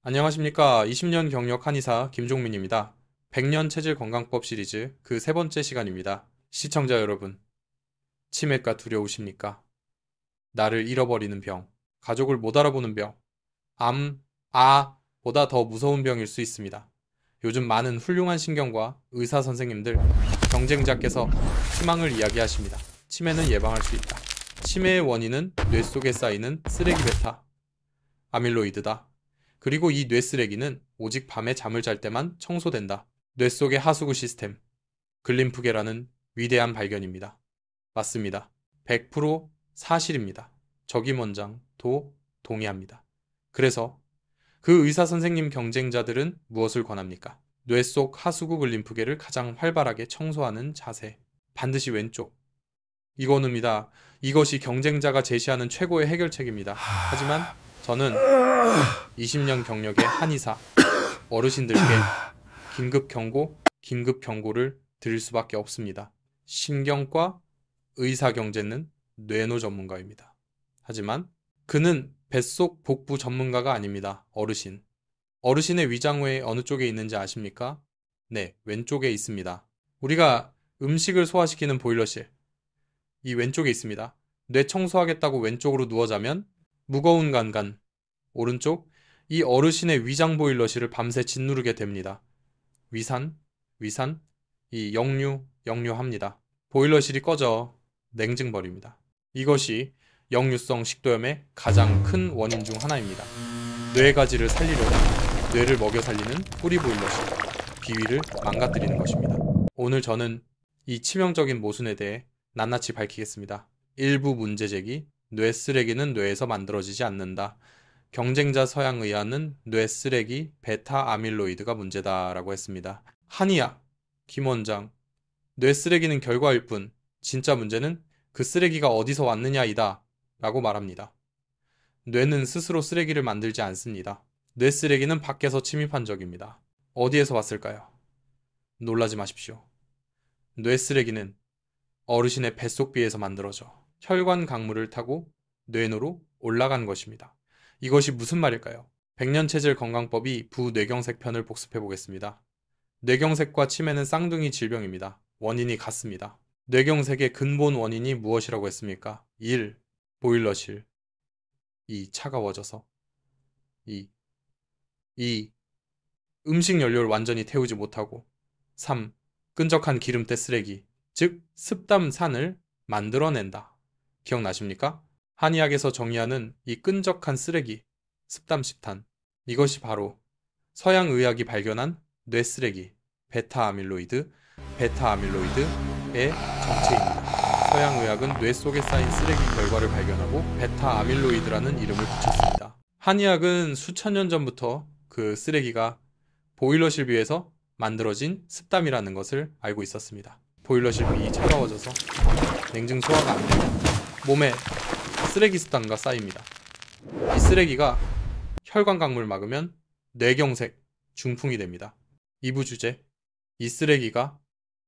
안녕하십니까. 20년 경력 한의사 김종민입니다. 100년 체질 건강법 시리즈 그 세 번째 시간입니다. 시청자 여러분, 치매가 두려우십니까? 나를 잃어버리는 병, 가족을 못 알아보는 병, 보다 더 무서운 병일 수 있습니다. 요즘 많은 훌륭한 신경과 의사 선생님들, 경쟁자께서 희망을 이야기하십니다. 치매는 예방할 수 있다. 치매의 원인은 뇌 속에 쌓이는 쓰레기 베타, 아밀로이드다. 그리고 이 뇌쓰레기는 오직 밤에 잠을 잘 때만 청소된다. 뇌 속의 하수구 시스템, 글림프계라는 위대한 발견입니다. 맞습니다. 100% 사실입니다. 적임원장도 동의합니다. 그래서 그 의사 선생님 경쟁자들은 무엇을 권합니까? 뇌 속 하수구 글림프계를 가장 활발하게 청소하는 자세. 반드시 왼쪽. 이거입니다. 이것이 경쟁자가 제시하는 최고의 해결책입니다. 하지만 저는 20년 경력의 한의사 어르신들께 긴급 경고를 드릴 수밖에 없습니다. 신경과 의사 경제는 뇌노 전문가입니다. 하지만 그는 뱃속 복부 전문가가 아닙니다. 어르신. 어르신의 위장후에 어느 쪽에 있는지 아십니까? 네, 왼쪽에 있습니다. 우리가 음식을 소화시키는 보일러실. 이 왼쪽에 있습니다. 뇌 청소하겠다고 왼쪽으로 누워 자면 무거운 간간, 오른쪽, 이 어르신의 위장 보일러실을 밤새 짓누르게 됩니다. 위산, 이 역류합니다. 보일러실이 꺼져 냉증벌입니다. 이것이 역류성 식도염의 가장 큰 원인 중 하나입니다. 뇌가지를 살리려고 뇌를 먹여 살리는 뿌리 보일러실, 비위를 망가뜨리는 것입니다. 오늘 저는 이 치명적인 모순에 대해 낱낱이 밝히겠습니다. 일부 문제 제기, 뇌 쓰레기는 뇌에서 만들어지지 않는다. 경쟁자 서양의학은 뇌 쓰레기 베타 아밀로이드가 문제다라고 했습니다. 한의학, 김 원장, 뇌 쓰레기는 결과일 뿐 진짜 문제는 그 쓰레기가 어디서 왔느냐이다 라고 말합니다. 뇌는 스스로 쓰레기를 만들지 않습니다. 뇌 쓰레기는 밖에서 침입한 적입니다. 어디에서 왔을까요? 놀라지 마십시오. 뇌 쓰레기는 어르신의 뱃속비에서 만들어져 혈관 강물을 타고 뇌노로 올라간 것입니다. 이것이 무슨 말일까요? 100년 체질 건강법이 부뇌경색 편을 복습해 보겠습니다. 뇌경색과 치매는 쌍둥이 질병입니다. 원인이 같습니다. 뇌경색의 근본 원인이 무엇이라고 했습니까? 1. 보일러실. 2. 차가워져서. 2. 음식 연료를 완전히 태우지 못하고. 3. 끈적한 기름때 쓰레기, 즉 습담산을 만들어낸다. 기억나십니까? 한의학에서 정의하는 이 끈적한 쓰레기, 습담식탄, 이것이 바로 서양의학이 발견한 뇌쓰레기, 베타아밀로이드의 정체입니다. 서양의학은 뇌 속에 쌓인 쓰레기 결과를 발견하고 베타아밀로이드라는 이름을 붙였습니다. 한의학은 수천 년 전부터 그 쓰레기가 보일러실 비에서 만들어진 습담이라는 것을 알고 있었습니다. 보일러실 비 차가워져서 냉증 소화가 안 되면 몸에 쓰레기 습담과 쌓입니다. 이 쓰레기가 혈관 강물 막으면 뇌경색, 중풍이 됩니다. 2부 주제, 이 쓰레기가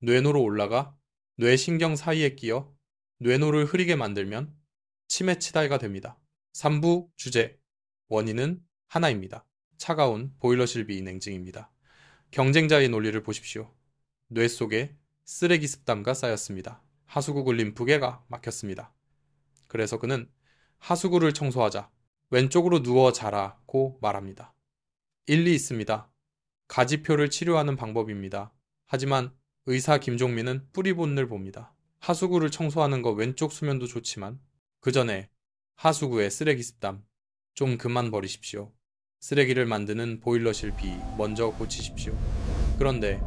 뇌노로 올라가 뇌신경 사이에 끼어 뇌노를 흐리게 만들면 치매 치달가 됩니다. 3부 주제, 원인은 하나입니다. 차가운 보일러실 비 냉증입니다. 경쟁자의 논리를 보십시오. 뇌 속에 쓰레기 습담과 쌓였습니다. 하수구 글림프계가 막혔습니다. 그래서 그는 하수구를 청소하자, 왼쪽으로 누워 자라고 말합니다. 일리 있습니다. 가지표를 치료하는 방법입니다. 하지만 의사 김종민은 뿌리본을 봅니다. 하수구를 청소하는 거 왼쪽 수면도 좋지만 그 전에 하수구의 쓰레기 습담 좀 그만 버리십시오. 쓰레기를 만드는 보일러실 비 먼저 고치십시오. 그런데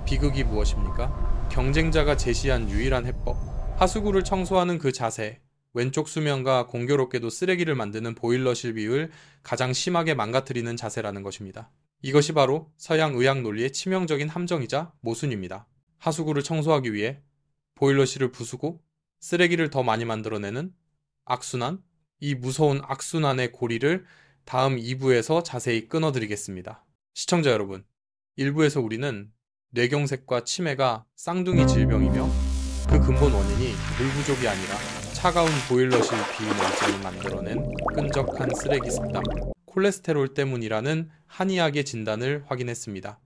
비극이 무엇입니까? 경쟁자가 제시한 유일한 해법, 하수구를 청소하는 그 자세, 왼쪽 수면과 공교롭게도 쓰레기를 만드는 보일러실 비율 가장 심하게 망가뜨리는 자세라는 것입니다. 이것이 바로 서양 의학 논리의 치명적인 함정이자 모순입니다. 하수구를 청소하기 위해 보일러실을 부수고 쓰레기를 더 많이 만들어내는 악순환, 이 무서운 악순환의 고리를 다음 2부에서 자세히 끊어드리겠습니다. 시청자 여러분, 1부에서 우리는 뇌경색과 치매가 쌍둥이 질병이며 그 근본 원인이 물 부족이 아니라 차가운 보일러실 비냉증이 만들어낸 끈적한 쓰레기 습담, 콜레스테롤 때문이라는 한의학의 진단을 확인했습니다.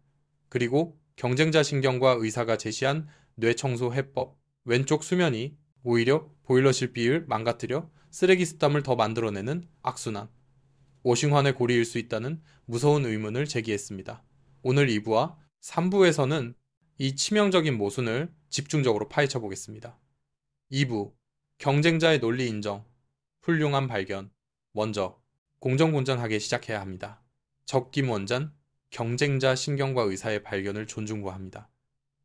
그리고 경쟁자 신경과 의사가 제시한 뇌청소 해법, 왼쪽 수면이 오히려 보일러실 B를 망가뜨려 쓰레기 습담을 더 만들어내는 악순환, 워싱환의 고리일 수 있다는 무서운 의문을 제기했습니다. 오늘 2부와 3부에서는 이 치명적인 모순을 집중적으로 파헤쳐 보겠습니다. 2부, 경쟁자의 논리 인정, 훌륭한 발견. 먼저, 공정공정하게 시작해야 합니다. 적김원전, 경쟁자 신경과 의사의 발견을 존중구합니다.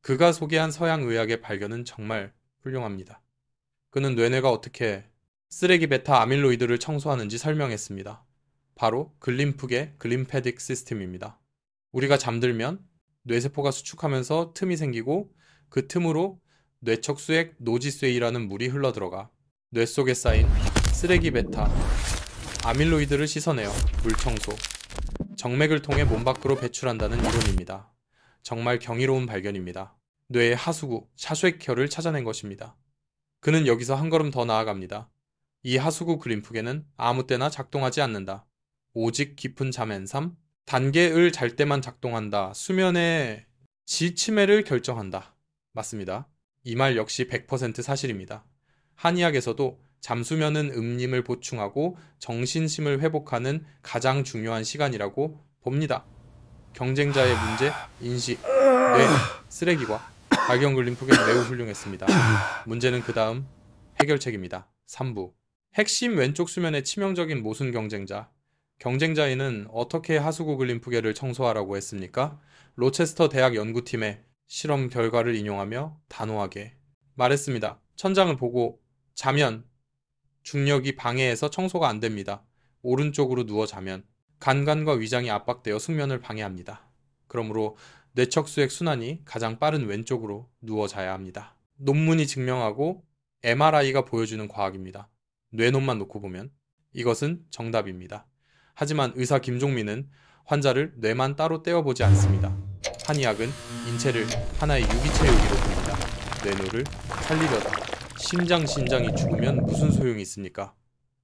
그가 소개한 서양의학의 발견은 정말 훌륭합니다. 그는 뇌뇌가 어떻게 쓰레기 베타 아밀로이드를 청소하는지 설명했습니다. 바로 글림프계 글림패딕 시스템입니다. 우리가 잠들면 뇌세포가 수축하면서 틈이 생기고 그 틈으로 뇌척수액 노지쇠이라는 물이 흘러들어가 뇌 속에 쌓인 쓰레기 베타 아밀로이드를 씻어내어 물청소, 정맥을 통해 몸 밖으로 배출한다는 이론입니다. 정말 경이로운 발견입니다. 뇌의 하수구, 샤쉐켜를 찾아낸 것입니다. 그는 여기서 한 걸음 더 나아갑니다. 이 하수구 글림프계는 아무 때나 작동하지 않는다. 오직 깊은 잠앤삼, 단계을 잘 때만 작동한다. 수면의 지침해를 결정한다. 맞습니다. 이 말 역시 100% 사실입니다. 한의학에서도 잠수면은 음림을 보충하고 정신심을 회복하는 가장 중요한 시간이라고 봅니다. 경쟁자의 문제, 인식, 뇌, 쓰레기과 발견 글림프계는 매우 훌륭했습니다. 문제는 그 다음 해결책입니다. 3부. 핵심 왼쪽 수면의 치명적인 모순 경쟁자. 경쟁자에는 어떻게 하수구 글림프계를 청소하라고 했습니까? 로체스터 대학 연구팀의 실험 결과를 인용하며 단호하게 말했습니다. 천장을 보고 자면 중력이 방해해서 청소가 안 됩니다. 오른쪽으로 누워 자면 간관과 위장이 압박되어 숙면을 방해합니다. 그러므로 뇌척수액 순환이 가장 빠른 왼쪽으로 누워 자야 합니다. 논문이 증명하고 MRI가 보여주는 과학입니다. 뇌놈만 놓고 보면 이것은 정답입니다. 하지만 의사 김종민은 환자를 뇌만 따로 떼어보지 않습니다. 한의학은 인체를 하나의 유기체육으로 봅니다. 뇌노를 살리려다. 심장이 죽으면 무슨 소용이 있습니까?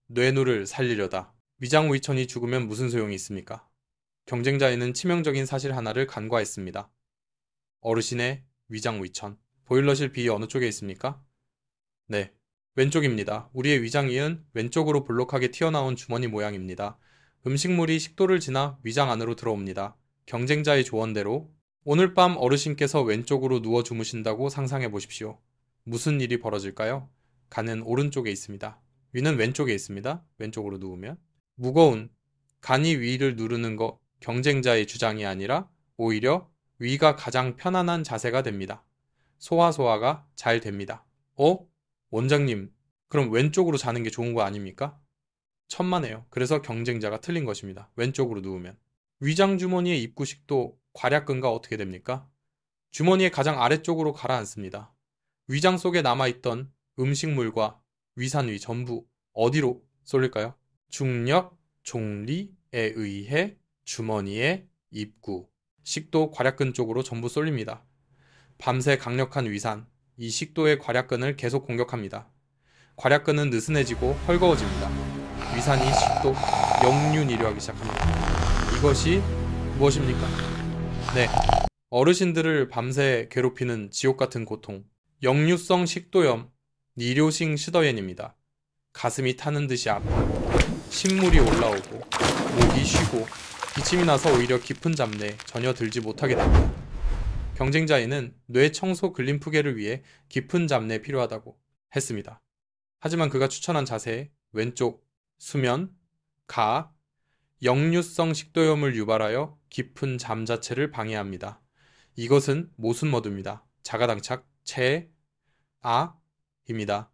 뇌노를 살리려다. 위장위천이 죽으면 무슨 소용이 있습니까? 경쟁자에는 치명적인 사실 하나를 간과했습니다. 어르신의 위장위천. 보일러실 B 어느 쪽에 있습니까? 네, 왼쪽입니다. 우리의 위장위은 왼쪽으로 볼록하게 튀어나온 주머니 모양입니다. 음식물이 식도를 지나 위장 안으로 들어옵니다. 경쟁자의 조언대로 오늘 밤 어르신께서 왼쪽으로 누워 주무신다고 상상해 보십시오. 무슨 일이 벌어질까요? 간은 오른쪽에 있습니다. 위는 왼쪽에 있습니다. 왼쪽으로 누우면. 무거운 간이 위를 누르는 거 경쟁자의 주장이 아니라 오히려 위가 가장 편안한 자세가 됩니다. 소화가 잘 됩니다. 원장님, 그럼 왼쪽으로 자는 게 좋은 거 아닙니까? 천만에요. 그래서 경쟁자가 틀린 것입니다. 왼쪽으로 누우면. 위장 주머니의 입구식도 괄약근과 어떻게 됩니까? 주머니의 가장 아래쪽으로 가라앉습니다. 위장 속에 남아있던 음식물과 위산위 전부 어디로 쏠릴까요? 중력, 종리에 의해 주머니의 입구, 식도 괄약근 쪽으로 전부 쏠립니다. 밤새 강력한 위산, 이 식도의 괄약근을 계속 공격합니다. 괄약근은 느슨해지고 헐거워집니다. 위산이 식도, 역류니류하기 시작합니다. 이것이 무엇입니까? 네, 어르신들을 밤새 괴롭히는 지옥같은 고통, 역류성 식도염, 니료싱 시더옌입니다. 가슴이 타는 듯이 아프고 신물이 올라오고 목이 쉬고 기침이 나서 오히려 깊은 잠내에 전혀 들지 못하게 됩니다. 경쟁자에는 뇌 청소 글림프계를 위해 깊은 잠내 필요하다고 했습니다. 하지만 그가 추천한 자세에 왼쪽, 수면, 가, 역류성 식도염을 유발하여 깊은 잠 자체를 방해합니다. 이것은 모순머드입니다. 자가당착, 최악입니다.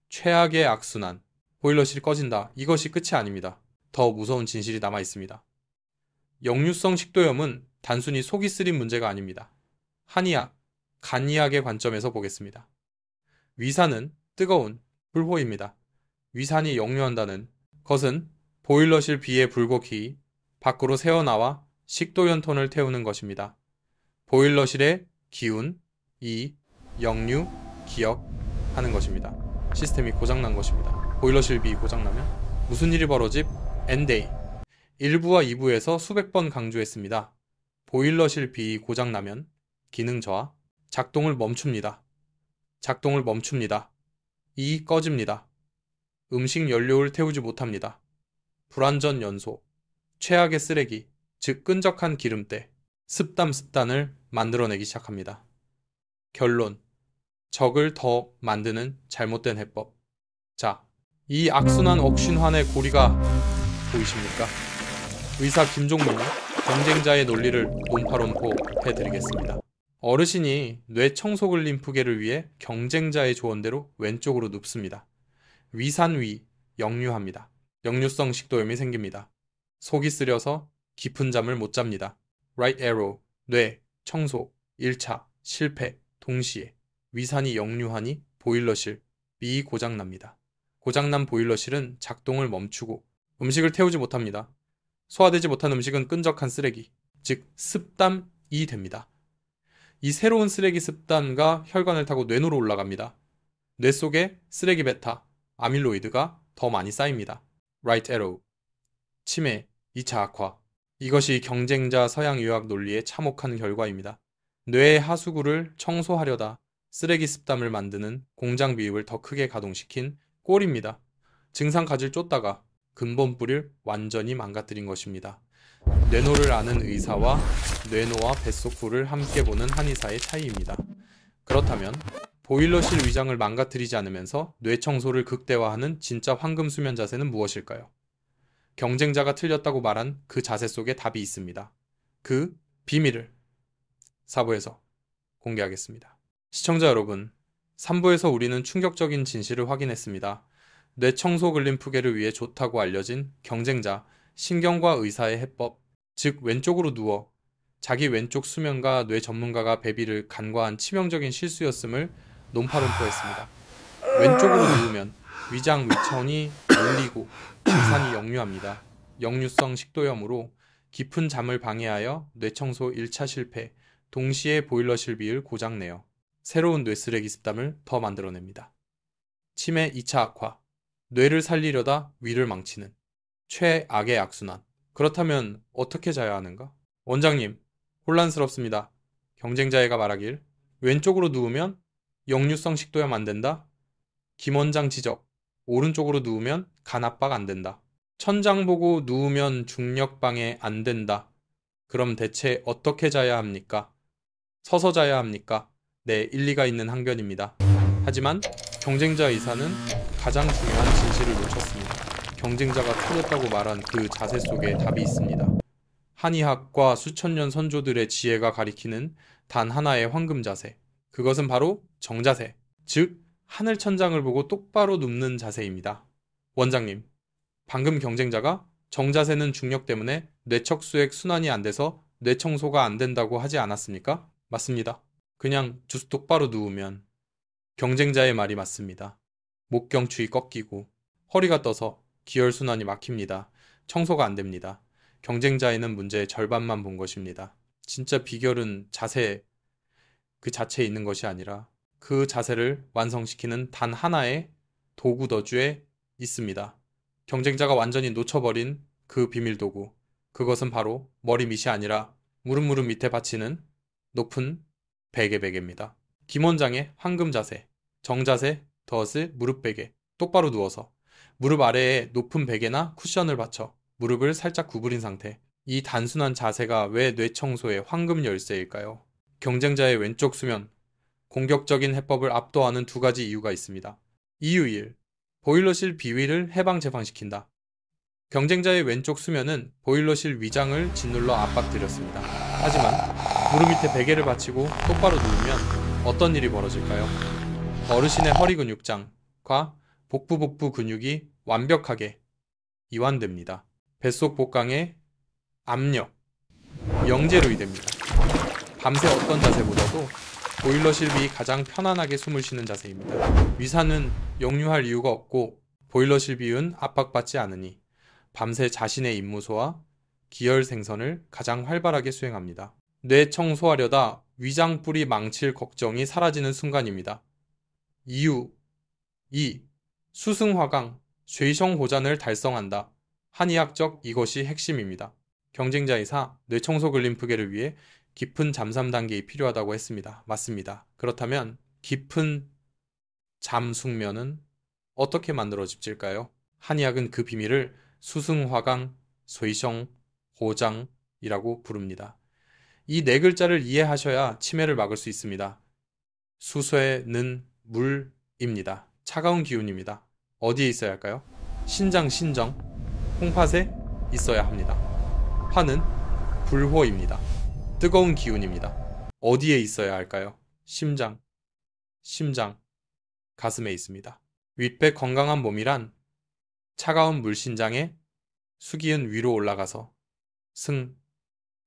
최악의 악순환. 보일러실이 꺼진다. 이것이 끝이 아닙니다. 더 무서운 진실이 남아 있습니다. 역류성 식도염은 단순히 속이 쓰린 문제가 아닙니다. 한의학, 간이학의 관점에서 보겠습니다. 위산은 뜨거운 불호입니다. 위산이 역류한다는 것은 보일러실 B의 불곡이 밖으로 새어나와 식도연톤을 태우는 것입니다. 보일러실의 기운, 이, 역류, 기역하는 것입니다. 시스템이 고장난 것입니다. 보일러실 B 고장나면 무슨 일이 벌어집? Nday. 1부와 2부에서 수백 번 강조했습니다. 보일러실 비 고장나면 기능 저하, 작동을 멈춥니다. 작동을 멈춥니다. 이 꺼집니다. 음식 연료를 태우지 못합니다. 불완전 연소, 최악의 쓰레기, 즉 끈적한 기름때, 습단을 만들어내기 시작합니다. 결론, 적을 더 만드는 잘못된 해법. 자, 이 악순환 억신환의 고리가 보이십니까? 의사 김종민이 경쟁자의 논리를 논파론포 해드리겠습니다. 어르신이 뇌 청소 림프계를 위해 경쟁자의 조언대로 왼쪽으로 눕습니다. 위산위, 역류합니다. 역류성 식도염이 생깁니다. 속이 쓰려서 깊은 잠을 못 잡니다. Right arrow, 뇌, 청소, 1차, 실패, 동시에 위산이 역류하니 보일러실, 비 고장납니다. 고장난 보일러실은 작동을 멈추고 음식을 태우지 못합니다. 소화되지 못한 음식은 끈적한 쓰레기, 즉 습담이 됩니다. 이 새로운 쓰레기 습단과 혈관을 타고 뇌로로 올라갑니다. 뇌 속에 쓰레기 베타, 아밀로이드가 더 많이 쌓입니다. Right arrow, 치매, 2차 악화. 이것이 경쟁자 서양의학 논리의 참혹한 결과입니다. 뇌의 하수구를 청소하려다 쓰레기 습담을 만드는 공장 비읍을 더 크게 가동시킨 꼴입니다. 증상 가지를 쫓다가 근본 뿌리를 완전히 망가뜨린 것입니다. 뇌노를 아는 의사와 뇌노와 뱃속부를 함께 보는 한의사의 차이입니다. 그렇다면 보일러실 위장을 망가뜨리지 않으면서 뇌 청소를 극대화하는 진짜 황금 수면 자세는 무엇일까요? 경쟁자가 틀렸다고 말한 그 자세 속에 답이 있습니다. 그 비밀을 4부에서 공개하겠습니다. 시청자 여러분, 3부에서 우리는 충격적인 진실을 확인했습니다. 뇌 청소 근림프계를 위해 좋다고 알려진 경쟁자, 신경과 의사의 해법, 즉 왼쪽으로 누워 자기 왼쪽 수면과 뇌 전문가가 배비를 간과한 치명적인 실수였음을 논파론포했습니다. 왼쪽으로 누우면 위장 위천이 눌리고 위산이 역류합니다. 역류성 식도염으로 깊은 잠을 방해하여 뇌청소 1차 실패, 동시에 보일러실 비를 고장내어 새로운 뇌쓰레기 습담을 더 만들어냅니다. 치매 2차 악화, 뇌를 살리려다 위를 망치는 최악의 악순환. 그렇다면 어떻게 자야 하는가? 원장님, 혼란스럽습니다. 경쟁자애가 말하길 왼쪽으로 누우면 역류성 식도염 안 된다? 김 원장 지적, 오른쪽으로 누우면 간 압박 안 된다. 천장 보고 누우면 중력 방해 안 된다. 그럼 대체 어떻게 자야 합니까? 서서 자야 합니까? 네, 일리가 있는 항변입니다. 하지만 경쟁자 의사는 가장 중요한 진실을 놓쳤습니다. 경쟁자가 틀렸다고 말한 그 자세 속에 답이 있습니다. 한의학과 수천 년 선조들의 지혜가 가리키는 단 하나의 황금 자세. 그것은 바로 정자세, 즉 하늘 천장을 보고 똑바로 눕는 자세입니다. 원장님, 방금 경쟁자가 정자세는 중력 때문에 뇌척수액 순환이 안 돼서 뇌청소가 안 된다고 하지 않았습니까? 맞습니다. 그냥 주스 똑바로 누우면. 경쟁자의 말이 맞습니다. 목경추이 꺾이고 허리가 떠서 기혈순환이 막힙니다. 청소가 안 됩니다. 경쟁자에는 문제의 절반만 본 것입니다. 진짜 비결은 자세 그 자체에 있는 것이 아니라 그 자세를 완성시키는 단 하나의 도구 더주에 있습니다. 경쟁자가 완전히 놓쳐버린 그 비밀 도구, 그것은 바로 머리 밑이 아니라 무릎 밑에 받치는 높은 베개입니다. 김 원장의 황금 자세, 정자세 더스 무릎 베개, 똑바로 누워서 무릎 아래에 높은 베개나 쿠션을 받쳐 무릎을 살짝 구부린 상태. 이 단순한 자세가 왜 뇌청소의 황금 열쇠일까요? 경쟁자의 왼쪽 수면, 공격적인 해법을 압도하는 두 가지 이유가 있습니다. 이유 1. 보일러실 비위를 해방-재방시킨다. 경쟁자의 왼쪽 수면은 보일러실 위장을 짓눌러 압박드렸습니다. 하지만 무릎 밑에 베개를 받치고 똑바로 누우면 어떤 일이 벌어질까요? 어르신의 허리 근육장과 복부 근육이 완벽하게 이완됩니다. 뱃속 복강의 압력, 영재로 이됩니다. 밤새 어떤 자세보다도 보일러실 위 가장 편안하게 숨을 쉬는 자세입니다. 위산은 역류할 이유가 없고 보일러실 비은 압박받지 않으니 밤새 자신의 임무소와 기혈 생선을 가장 활발하게 수행합니다. 뇌 청소하려다 위장뿔이 망칠 걱정이 사라지는 순간입니다. 이유 2. 수승화강, 쇠성 호잔을 달성한다. 한의학적 이것이 핵심입니다. 경쟁자이사 뇌청소 글림프계를 위해 깊은 잠 3단계가 필요하다고 했습니다. 맞습니다. 그렇다면 깊은 잠 숙면은 어떻게 만들어질까요? 한의학은 그 비밀을 수승화강, 쇠성, 호장이라고 부릅니다. 이 네 글자를 이해하셔야 치매를 막을 수 있습니다. 수쇠는 물입니다. 차가운 기운입니다. 어디에 있어야 할까요? 신장, 신정, 홍팥에 있어야 합니다. 화는 불호입니다. 뜨거운 기운입니다. 어디에 있어야 할까요? 심장, 가슴에 있습니다. 윗배 건강한 몸이란 차가운 물신장에 수기은 위로 올라가서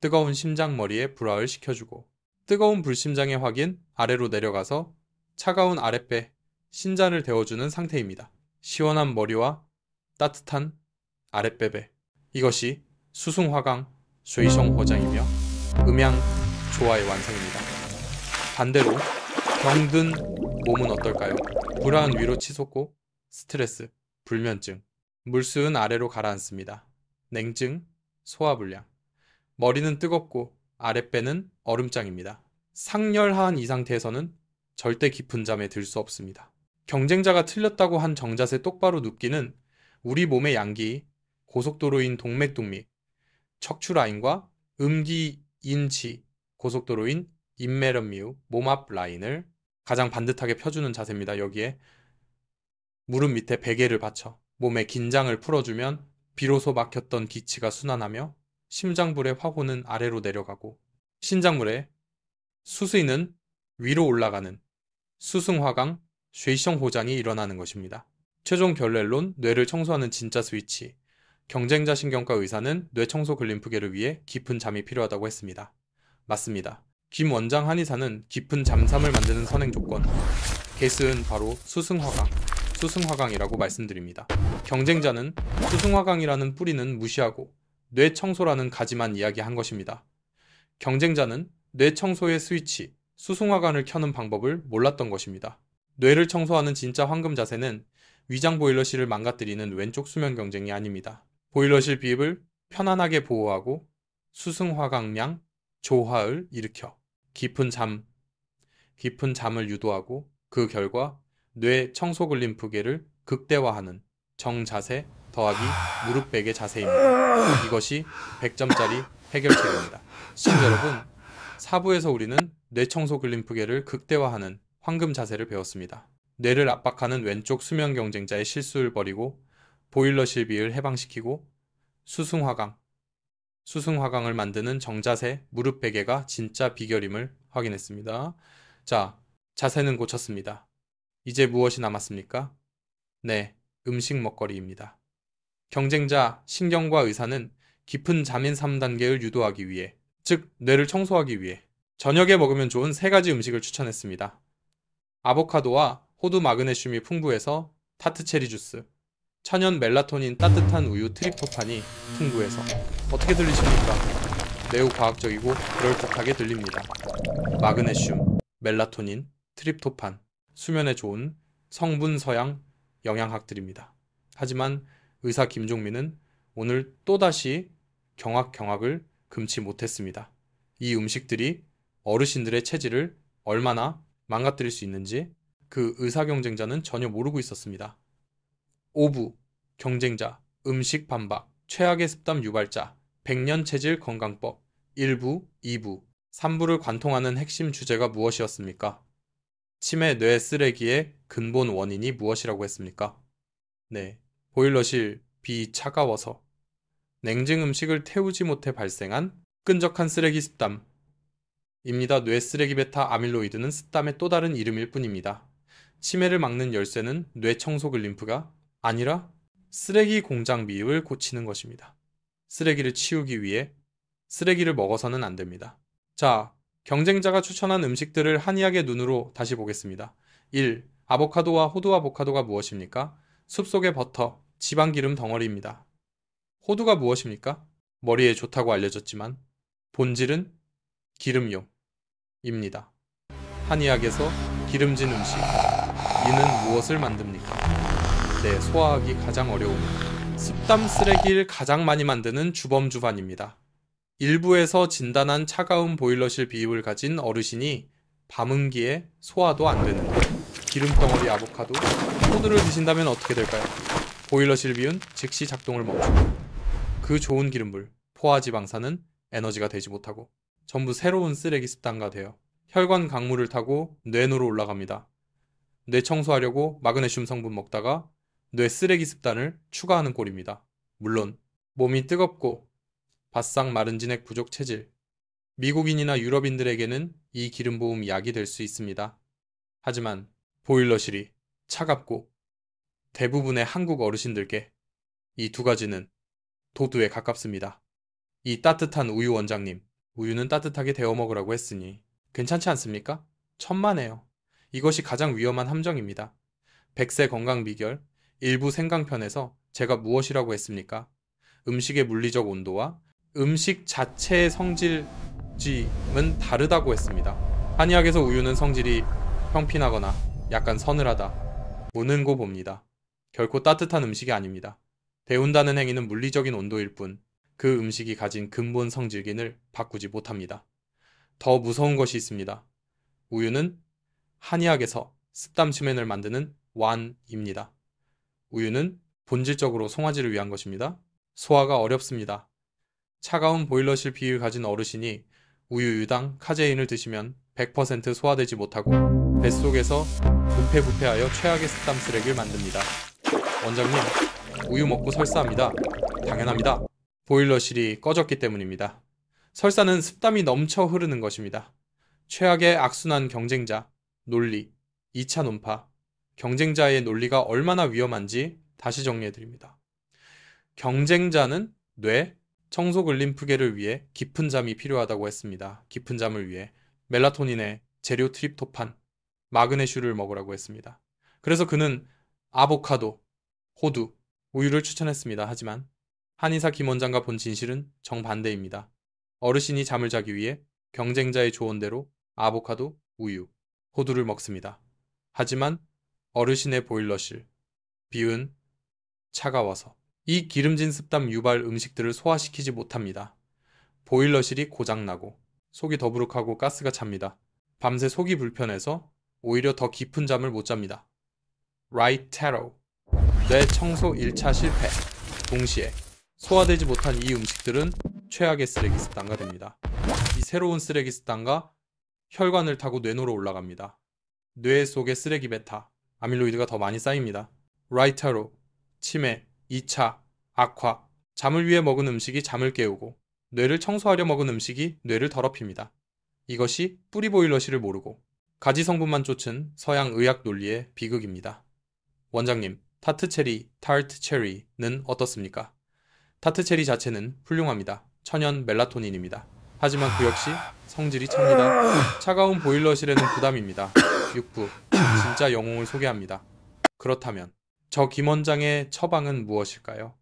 뜨거운 심장머리에 불화를 시켜주고 뜨거운 불심장의 확인 아래로 내려가서 차가운 아랫배 신장을 데워주는 상태입니다. 시원한 머리와 따뜻한 아랫배배 이것이 수승화강 쇠성호장이며 음양 조화의 완성입니다. 반대로 병든 몸은 어떨까요? 불안 위로 치솟고 스트레스, 불면증, 물수은 아래로 가라앉습니다. 냉증, 소화불량, 머리는 뜨겁고 아랫배는 얼음장입니다. 상열하한 이 상태에서는 절대 깊은 잠에 들 수 없습니다. 경쟁자가 틀렸다고 한 정자세 똑바로 눕기는 우리 몸의 양기, 고속도로인 동맥동미, 척추라인과 음기인치, 고속도로인 인매런미우, 몸 앞 라인을 가장 반듯하게 펴주는 자세입니다. 여기에 무릎 밑에 베개를 받쳐 몸의 긴장을 풀어주면 비로소 막혔던 기치가 순환하며 심장불의 화호는 아래로 내려가고 신장물의 수수인은 위로 올라가는 수승화강 쇠성호장이 일어나는 것입니다. 최종 결론론 뇌를 청소하는 진짜 스위치. 경쟁자 신경과 의사는 뇌청소 글림프계를 위해 깊은 잠이 필요하다고 했습니다. 맞습니다. 김 원장 한의사는 깊은 잠삼을 만드는 선행 조건 개스은 바로 수승화강이라고 말씀드립니다. 경쟁자는 수승화강이라는 뿌리는 무시하고 뇌청소라는 가지만 이야기한 것입니다. 경쟁자는 뇌청소의 스위치, 수승화강을 켜는 방법을 몰랐던 것입니다. 뇌를 청소하는 진짜 황금 자세는 위장 보일러실을 망가뜨리는 왼쪽 수면 경쟁이 아닙니다. 보일러실 비입을 편안하게 보호하고 수승화강량 조화를 일으켜 깊은 잠을 유도하고 그 결과 뇌 청소 글림프계를 극대화하는 정자세 더하기 무릎 베개 자세입니다. 이것이 100점짜리 해결책입니다. 시청자 여러분, 4부에서 우리는 뇌 청소 글림프계를 극대화하는 황금 자세를 배웠습니다. 뇌를 압박하는 왼쪽 수면 경쟁자의 실수를 버리고 보일러실 비를 해방시키고 수승화강을 만드는 정자세 무릎 베개가 진짜 비결임을 확인했습니다. 자, 자세는 고쳤습니다. 이제 무엇이 남았습니까? 네, 음식 먹거리입니다. 경쟁자 신경과 의사는 깊은 잠인 3단계를 유도하기 위해, 즉 뇌를 청소하기 위해 저녁에 먹으면 좋은 3가지 음식을 추천했습니다. 아보카도와 호두 마그네슘이 풍부해서 타트체리 주스, 천연 멜라토닌 따뜻한 우유 트립토판이 풍부해서 어떻게 들리십니까? 매우 과학적이고 그럴듯하게 들립니다. 마그네슘, 멜라토닌, 트립토판, 수면에 좋은 성분 서양 영양학들입니다. 하지만 의사 김종민은 오늘 또다시 경악을 금치 못했습니다. 이 음식들이 어르신들의 체질을 얼마나 망가뜨릴 수 있는지 그 의사 경쟁자는 전혀 모르고 있었습니다. 5부 경쟁자 음식 반박 최악의 습담 유발자 100년 체질 건강법 1부, 2부, 3부를 관통하는 핵심 주제가 무엇이었습니까? 치매 뇌 쓰레기의 근본 원인이 무엇이라고 했습니까? 네, 보일러실 비 차가워서 냉증 음식을 태우지 못해 발생한 끈적한 쓰레기 습담입니다. 뇌 쓰레기 베타 아밀로이드는 습담의 또 다른 이름일 뿐입니다. 치매를 막는 열쇠는 뇌 청소 글림프가 아니라 쓰레기 공장 미입을 고치는 것입니다. 쓰레기를 치우기 위해 쓰레기를 먹어서는 안 됩니다. 자, 경쟁자가 추천한 음식들을 한의학의 눈으로 다시 보겠습니다. 1. 아보카도와 호두 아보카도가 무엇입니까? 숲속의 버터, 지방기름 덩어리입니다. 호두가 무엇입니까? 머리에 좋다고 알려졌지만 본질은 기름용입니다. 한의학에서 기름진 음식, 이는 무엇을 만듭니까? 네, 소화하기 가장 어려운 습담 쓰레기를 가장 많이 만드는 주범주반입니다. 일부에서 진단한 차가운 보일러실 비율을 가진 어르신이 밤음기에 소화도 안 되는 기름덩어리 아보카도, 호두를 드신다면 어떻게 될까요? 보일러실 비운 즉시 작동을 멈추고 그 좋은 기름물, 포화지방산은 에너지가 되지 못하고 전부 새로운 쓰레기 습단가 되어 혈관 강물을 타고 뇌노로 올라갑니다. 뇌 청소하려고 마그네슘 성분 먹다가 뇌 쓰레기 습단을 추가하는 꼴입니다. 물론 몸이 뜨겁고 바싹 마른 진액 부족 체질, 미국인이나 유럽인들에게는 이 기름 부음이 약이 될 수 있습니다. 하지만 보일러실이 차갑고 대부분의 한국 어르신들께 이 두 가지는 도두에 가깝습니다. 이 따뜻한 우유 원장님, 우유는 따뜻하게 데워 먹으라고 했으니 괜찮지 않습니까? 천만에요. 이것이 가장 위험한 함정입니다. 100세 건강 비결 일부 생강편에서 제가 무엇이라고 했습니까? 음식의 물리적 온도와 음식 자체의 성질임은 다르다고 했습니다. 한의학에서 우유는 성질이 평핀하거나 약간 서늘하다, 무는고 봅니다. 결코 따뜻한 음식이 아닙니다. 데운다는 행위는 물리적인 온도일 뿐 그 음식이 가진 근본 성질긴을 바꾸지 못합니다. 더 무서운 것이 있습니다. 우유는 한의학에서 습담 치맨을 만드는 완입니다. 우유는 본질적으로 송화지를 위한 것입니다. 소화가 어렵습니다. 차가운 보일러실 비위를 가진 어르신이 우유 유당 카제인을 드시면 100% 소화되지 못하고 뱃속에서 부패부패하여 최악의 습담 쓰레기를 만듭니다. 원장님, 우유 먹고 설사합니다. 당연합니다. 보일러실이 꺼졌기 때문입니다. 설사는 습담이 넘쳐 흐르는 것입니다. 최악의 악순환 경쟁자, 논리, 2차 논파, 경쟁자의 논리가 얼마나 위험한지 다시 정리해드립니다. 경쟁자는 뇌, 청소근림프계를 위해 깊은 잠이 필요하다고 했습니다. 깊은 잠을 위해 멜라토닌에 재료 트립토판, 마그네슘을 먹으라고 했습니다. 그래서 그는 아보카도, 호두, 우유를 추천했습니다. 하지만 한의사 김 원장과 본 진실은 정반대입니다. 어르신이 잠을 자기 위해 경쟁자의 조언대로 아보카도, 우유, 호두를 먹습니다. 하지만 어르신의 보일러실, 비은 차가워서 이 기름진 습담 유발 음식들을 소화시키지 못합니다. 보일러실이 고장나고 속이 더부룩하고 가스가 찹니다. 밤새 속이 불편해서 오히려 더 깊은 잠을 못 잡니다. Right Taro, 뇌 청소 1차 실패. 동시에 소화되지 못한 이 음식들은 최악의 쓰레기 습단가 됩니다. 이 새로운 쓰레기 습단가 혈관을 타고 뇌노로 올라갑니다. 뇌 속의 쓰레기 베타, 아밀로이드가 더 많이 쌓입니다. 라이타로, 치매, 2차, 악화, 잠을 위해 먹은 음식이 잠을 깨우고 뇌를 청소하려 먹은 음식이 뇌를 더럽힙니다. 이것이 뿌리 보일러실을 모르고 가지 성분만 쫓은 서양 의학 논리의 비극입니다. 원장님, 타트체리, 타르트체리는 어떻습니까? 타트체리 자체는 훌륭합니다. 천연 멜라토닌입니다. 하지만 그 역시 성질이 찹니다. 차가운 보일러실에는 부담입니다. 6부, 진짜 영웅을 소개합니다. 그렇다면 저 김 원장의 처방은 무엇일까요?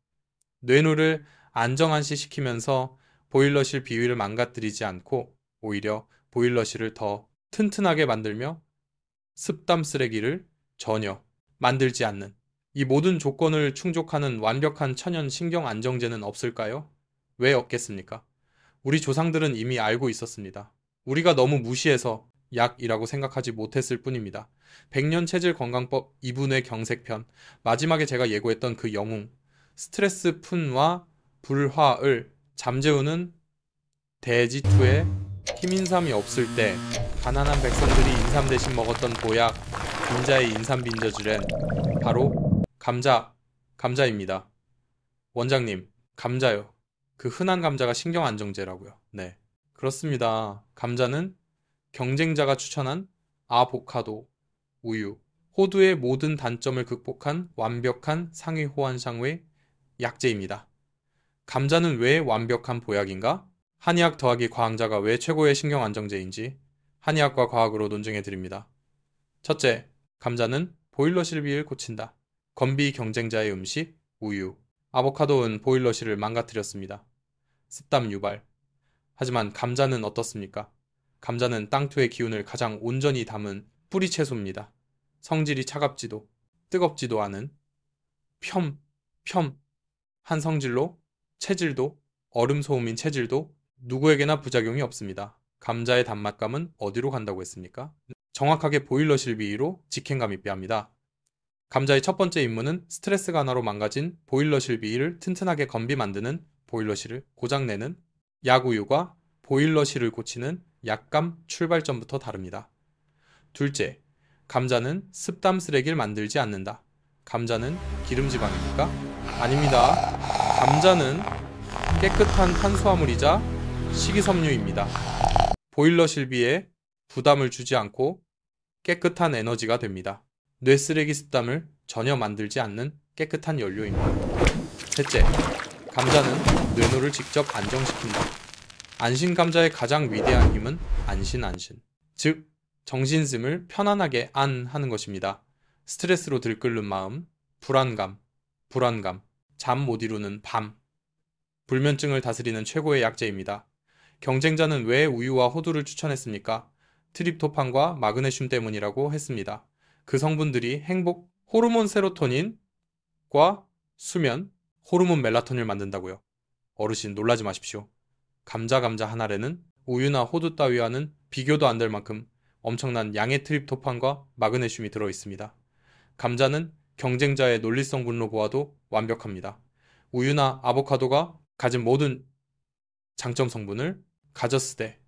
뇌노를 안정환시 시키면서 보일러실 비위를 망가뜨리지 않고 오히려 보일러실을 더 튼튼하게 만들며 습담 쓰레기를 전혀 만들지 않는 이 모든 조건을 충족하는 완벽한 천연 신경 안정제는 없을까요? 왜 없겠습니까? 우리 조상들은 이미 알고 있었습니다. 우리가 너무 무시해서 약이라고 생각하지 못했을 뿐입니다. 백년 체질 건강법 2분의 경색편, 마지막에 제가 예고했던 그 영웅, 스트레스 푼와 불화을 잠재우는 대지투에 힘인삼이 없을 때 가난한 백성들이 인삼 대신 먹었던 보약, 빈자의 인삼 빈저주엔 바로 감자입니다. 원장님, 감자요. 그 흔한 감자가 신경 안정제라고요. 네, 그렇습니다. 감자는 경쟁자가 추천한 아보카도, 우유, 호두의 모든 단점을 극복한 완벽한 상위 호환상의 약제입니다. 감자는 왜 완벽한 보약인가? 한의학 더하기 과학자가 왜 최고의 신경 안정제인지 한의학과 과학으로 논증해 드립니다. 첫째, 감자는 보일러실 비위를 고친다. 건비 경쟁자의 음식, 우유, 아보카도는 보일러실을 망가뜨렸습니다. 습담 유발. 하지만 감자는 어떻습니까? 감자는 땅투의 기운을 가장 온전히 담은 뿌리 채소입니다. 성질이 차갑지도 뜨겁지도 않은 한성질로, 체질도, 얼음 소음인 체질도 누구에게나 부작용이 없습니다. 감자의 단맛감은 어디로 간다고 했습니까? 정확하게 보일러 실비위로 직행감이 빼합니다. 감자의 첫 번째 임무는 스트레스 간화로 망가진 보일러실 비위를 튼튼하게 건비 만드는 보일러실을 고장내는 약우유가 보일러실을 고치는 약감 출발점부터 다릅니다. 둘째, 감자는 습담 쓰레기를 만들지 않는다. 감자는 기름지방입니까? 아닙니다. 감자는 깨끗한 탄수화물이자 식이섬유입니다. 보일러 실비에 부담을 주지 않고 깨끗한 에너지가 됩니다. 뇌쓰레기 습담을 전혀 만들지 않는 깨끗한 연료입니다. 셋째, 감자는 뇌노를 직접 안정시킨다. 안신감자의 가장 위대한 힘은 안신. 즉, 정신씀을 편안하게 하는 것입니다. 스트레스로 들끓는 마음, 불안감, 잠 못 이루는 밤, 불면증을 다스리는 최고의 약재입니다. 경쟁자는 왜 우유와 호두를 추천했습니까? 트립토판과 마그네슘 때문이라고 했습니다. 그 성분들이 행복 호르몬 세로토닌과 수면 호르몬 멜라토닌을 만든다고요. 어르신 놀라지 마십시오. 감자 하나에는 우유나 호두 따위와는 비교도 안 될 만큼 엄청난 양의 트립토판과 마그네슘이 들어있습니다. 감자는 경쟁자의 논리성 분로 보아도 완벽합니다. 우유나 아보카도가 가진 모든 장점 성분을 가졌을 때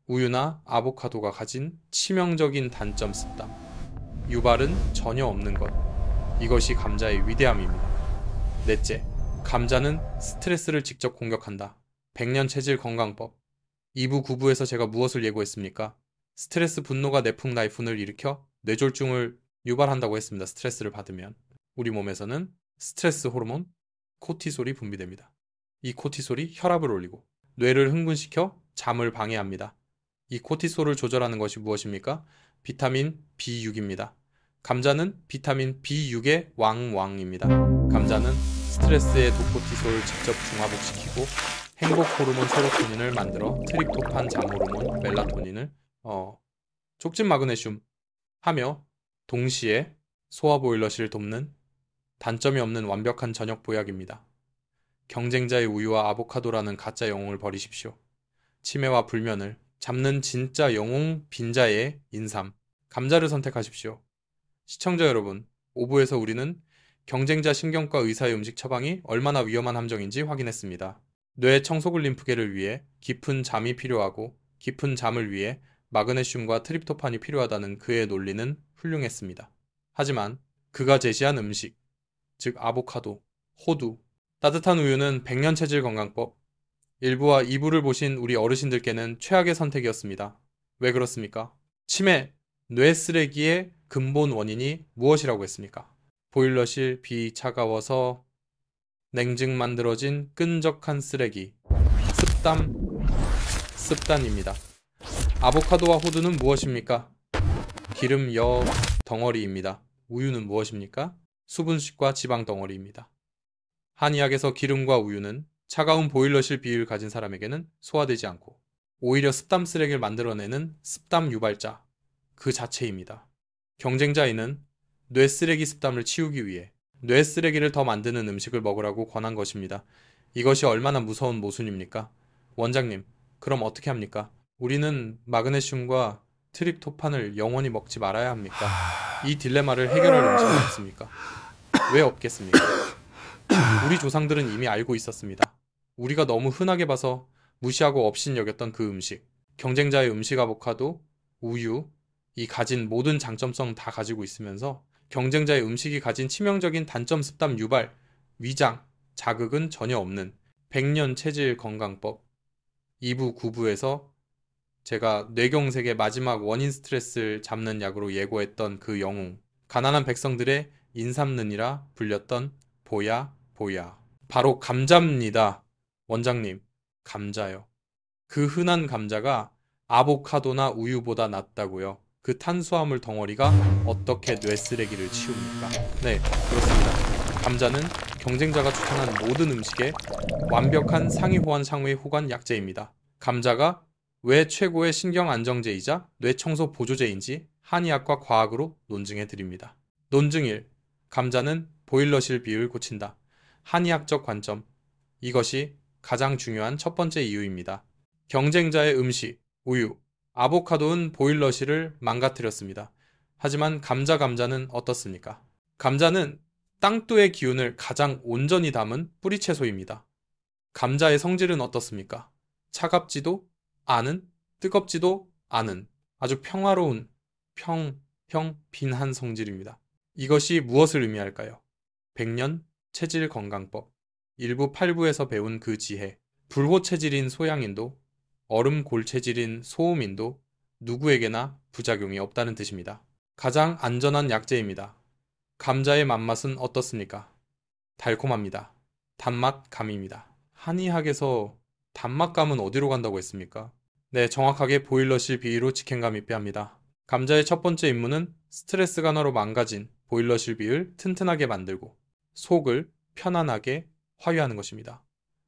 우유나 아보카도가 가진 치명적인 단점 습담, 유발은 전혀 없는 것. 이것이 감자의 위대함입니다. 넷째, 감자는 스트레스를 직접 공격한다. 백년 체질 건강법. 2부 9부에서 제가 무엇을 예고했습니까? 스트레스 분노가 내풍나이푼을 일으켜 뇌졸중을 유발한다고 했습니다. 스트레스를 받으면. 우리 몸에서는 스트레스 호르몬 코티솔이 분비됩니다. 이 코티솔이 혈압을 올리고 뇌를 흥분시켜 잠을 방해합니다. 이 코티솔을 조절하는 것이 무엇입니까? 비타민 B6입니다. 감자는 비타민 B6의 왕입니다. 감자는 스트레스의 도코티솔을 직접 중화복시키고 행복 호르몬 세로토닌을 만들어 트립토판 잠 호르몬 멜라토닌을 촉진 마그네슘 하며 동시에 소화 보일러실을 돕는 단점이 없는 완벽한 저녁 보약입니다. 경쟁자의 우유와 아보카도라는 가짜 영웅을 버리십시오. 치매와 불면을 잡는 진짜 영웅 빈자의 인삼, 감자를 선택하십시오. 시청자 여러분, 5부에서 우리는 경쟁자 신경과 의사의 음식 처방이 얼마나 위험한 함정인지 확인했습니다. 뇌 청소근 림프계를 위해 깊은 잠이 필요하고 깊은 잠을 위해 마그네슘과 트립토판이 필요하다는 그의 논리는 훌륭했습니다. 하지만 그가 제시한 음식, 즉 아보카도, 호두, 따뜻한 우유는 백년체질 건강법, 1부와 2부를 보신 우리 어르신들께는 최악의 선택이었습니다. 왜 그렇습니까? 치매, 뇌 쓰레기의 근본 원인이 무엇이라고 했습니까? 보일러실 비 차가워서 냉증 만들어진 끈적한 쓰레기, 습단입니다. 아보카도와 호두는 무엇입니까? 기름, 여 덩어리입니다. 우유는 무엇입니까? 수분식과 지방 덩어리입니다. 한의학에서 기름과 우유는 차가운 보일러실 비위를 가진 사람에게는 소화되지 않고 오히려 습담 쓰레기를 만들어내는 습담 유발자 그 자체입니다. 경쟁자에는 뇌 쓰레기 습담을 치우기 위해 뇌 쓰레기를 더 만드는 음식을 먹으라고 권한 것입니다. 이것이 얼마나 무서운 모순입니까? 원장님, 그럼 어떻게 합니까? 우리는 마그네슘과 트립토판을 영원히 먹지 말아야 합니까? 이 딜레마를 해결할 음식은 없습니까? 왜 없겠습니까? 우리 조상들은 이미 알고 있었습니다. 우리가 너무 흔하게 봐서 무시하고 업신여겼던 그 음식, 경쟁자의 음식 아보카도, 우유, 이 가진 모든 장점성 다 가지고 있으면서 경쟁자의 음식이 가진 치명적인 단점 습담 유발, 위장, 자극은 전혀 없는 백년 체질 건강법 2부 9부에서 제가 뇌경색의 마지막 원인 스트레스를 잡는 약으로 예고했던 그 영웅, 가난한 백성들의 인삼는이라 불렸던 보야. 바로 감자입니다. 원장님, 감자요. 그 흔한 감자가 아보카도나 우유보다 낫다고요. 그 탄수화물 덩어리가 어떻게 뇌쓰레기를 치웁니까? 네, 그렇습니다. 감자는 경쟁자가 추천한 모든 음식에 완벽한 상위 호환 상위 호관 약재입니다. 감자가 왜 최고의 신경 안정제이자 뇌청소 보조제인지 한의학과 과학으로 논증해 드립니다. 논증 1. 감자는 보일러실 비위를 고친다. 한의학적 관점. 이것이 가장 중요한 첫 번째 이유입니다. 경쟁자의 음식, 우유, 아보카도는 보일러실을 망가뜨렸습니다. 하지만 감자는 어떻습니까? 감자는 땅두의 기운을 가장 온전히 담은 뿌리채소입니다. 감자의 성질은 어떻습니까? 차갑지도 않은, 뜨겁지도 않은 아주 평화로운 빈한 성질입니다. 이것이 무엇을 의미할까요? 백년 체질 건강법. 일부 8부에서 배운 그 지혜. 불호 체질인 소양인도, 얼음 골 체질인 소음인도 누구에게나 부작용이 없다는 뜻입니다. 가장 안전한 약재입니다. 감자의 맛맛은 어떻습니까? 달콤합니다. 단맛감입니다. 한의학에서 단맛감은 어디로 간다고 했습니까? 네, 정확하게 보일러실 비위로 직행감이 빼합니다. 감자의 첫 번째 임무는 스트레스 간화로 망가진 보일러실 비위를 튼튼하게 만들고 속을 편안하게 화유하는 것입니다.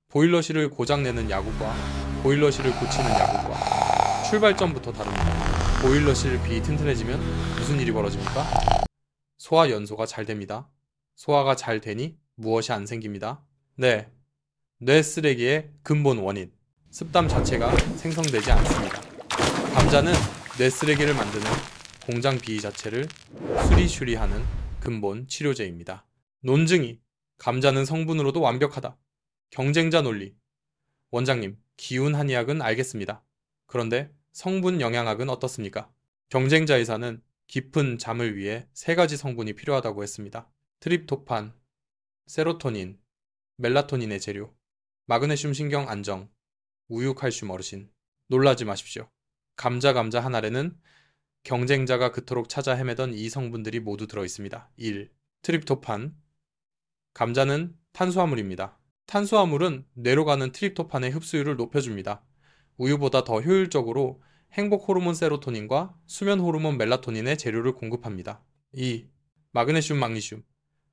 보일러실을 고장내는 야구과 보일러실을 고치는 야구과 출발점부터 다릅니다. 보일러실 비위 튼튼해지면 무슨 일이 벌어집니까? 소화 연소가 잘 됩니다. 소화가 잘 되니 무엇이 안 생깁니다. 네, 뇌 쓰레기의 근본 원인, 습담 자체가 생성되지 않습니다. 감자는 뇌 쓰레기를 만드는 공장 비위 자체를 수리하는 근본 치료제입니다. 논증이 감자는 성분으로도 완벽하다. 경쟁자 논리. 원장님, 기운 한의학은 알겠습니다. 그런데 성분 영양학은 어떻습니까? 경쟁자 의사는 깊은 잠을 위해 3가지 성분이 필요하다고 했습니다. 트립토판, 세로토닌, 멜라토닌의 재료, 마그네슘 신경 안정, 우유 칼슘 어르신. 놀라지 마십시오. 감자 한 알에는 경쟁자가 그토록 찾아 헤매던 이 성분들이 모두 들어있습니다. 1. 트립토판. 감자는 탄수화물입니다. 탄수화물은 뇌로 가는 트립토판의 흡수율을 높여줍니다. 우유보다 더 효율적으로 행복 호르몬 세로토닌과 수면 호르몬 멜라토닌의 재료를 공급합니다. 2. 마그네슘 magne슘.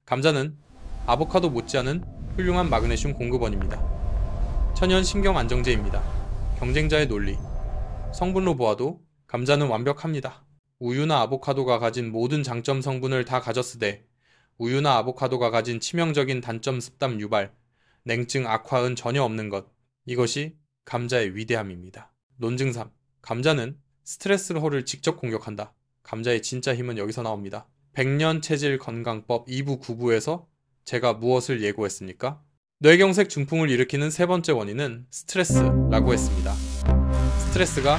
감자는 아보카도 못지않은 훌륭한 마그네슘 공급원입니다. 천연 신경 안정제입니다. 경쟁자의 논리. 성분로 보아도 감자는 완벽합니다. 우유나 아보카도가 가진 모든 장점 성분을 다 가졌으되 우유나 아보카도가 가진 치명적인 단점 습담 유발, 냉증 악화은 전혀 없는 것. 이것이 감자의 위대함입니다. 논증 3. 감자는 스트레스호를 직접 공격한다. 감자의 진짜 힘은 여기서 나옵니다. 백년 체질 건강법 2부 9부에서 제가 무엇을 예고했습니까? 뇌경색 중풍을 일으키는 세 번째 원인은 스트레스라고 했습니다. 스트레스가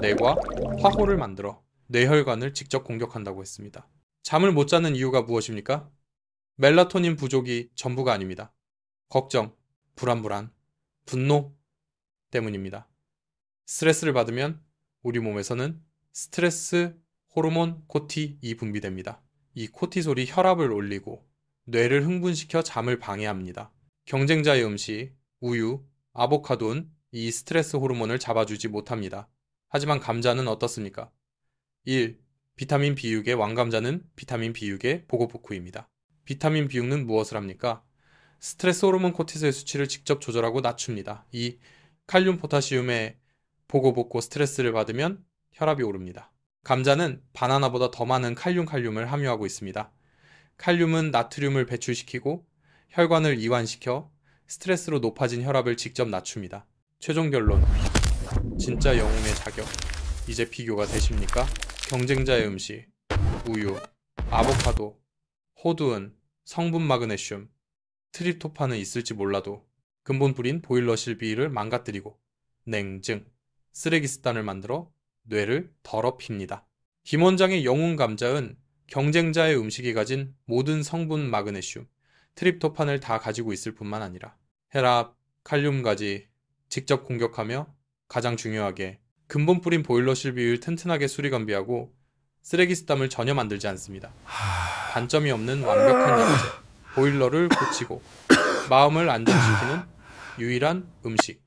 내과 화호를 만들어 뇌혈관을 직접 공격한다고 했습니다. 잠을 못 자는 이유가 무엇입니까? 멜라토닌 부족이 전부가 아닙니다. 걱정, 불안, 분노 때문입니다. 스트레스를 받으면 우리 몸에서는 스트레스 호르몬 코티이 분비됩니다. 이 코티솔이 혈압을 올리고 뇌를 흥분시켜 잠을 방해합니다. 경쟁자의 음식, 우유, 아보카도는 이 스트레스 호르몬을 잡아주지 못합니다. 하지만 감자는 어떻습니까? 1. 비타민 B6의 왕감자는 비타민 B6의 보고복후입니다. 비타민 B6는 무엇을 합니까? 스트레스 호르몬 코티솔의 수치를 직접 조절하고 낮춥니다. 2. 칼륨 포타시움의 보고복고 스트레스를 받으면 혈압이 오릅니다. 감자는 바나나보다 더 많은 칼륨을 함유하고 있습니다. 칼륨은 나트륨을 배출시키고 혈관을 이완시켜 스트레스로 높아진 혈압을 직접 낮춥니다. 최종 결론. 진짜 영웅의 자격. 이제 비교가 되십니까? 경쟁자의 음식, 우유, 아보카도, 호두은 성분 마그네슘, 트립토판은 있을지 몰라도 근본 뿌린 보일러실 비위를 망가뜨리고 냉증, 쓰레기 습단을 만들어 뇌를 더럽힙니다. 김 원장의 영웅 감자은 경쟁자의 음식이 가진 모든 성분 마그네슘, 트립토판을 다 가지고 있을 뿐만 아니라 혈압, 칼륨까지 직접 공격하며 가장 중요하게 근본 뿌린 보일러실 비위를 튼튼하게 수리감비하고 쓰레기 습담을 전혀 만들지 않습니다. 단점이 없는 완벽한 약재, 보일러를 고치고 마음을 안정시키는 유일한 음식.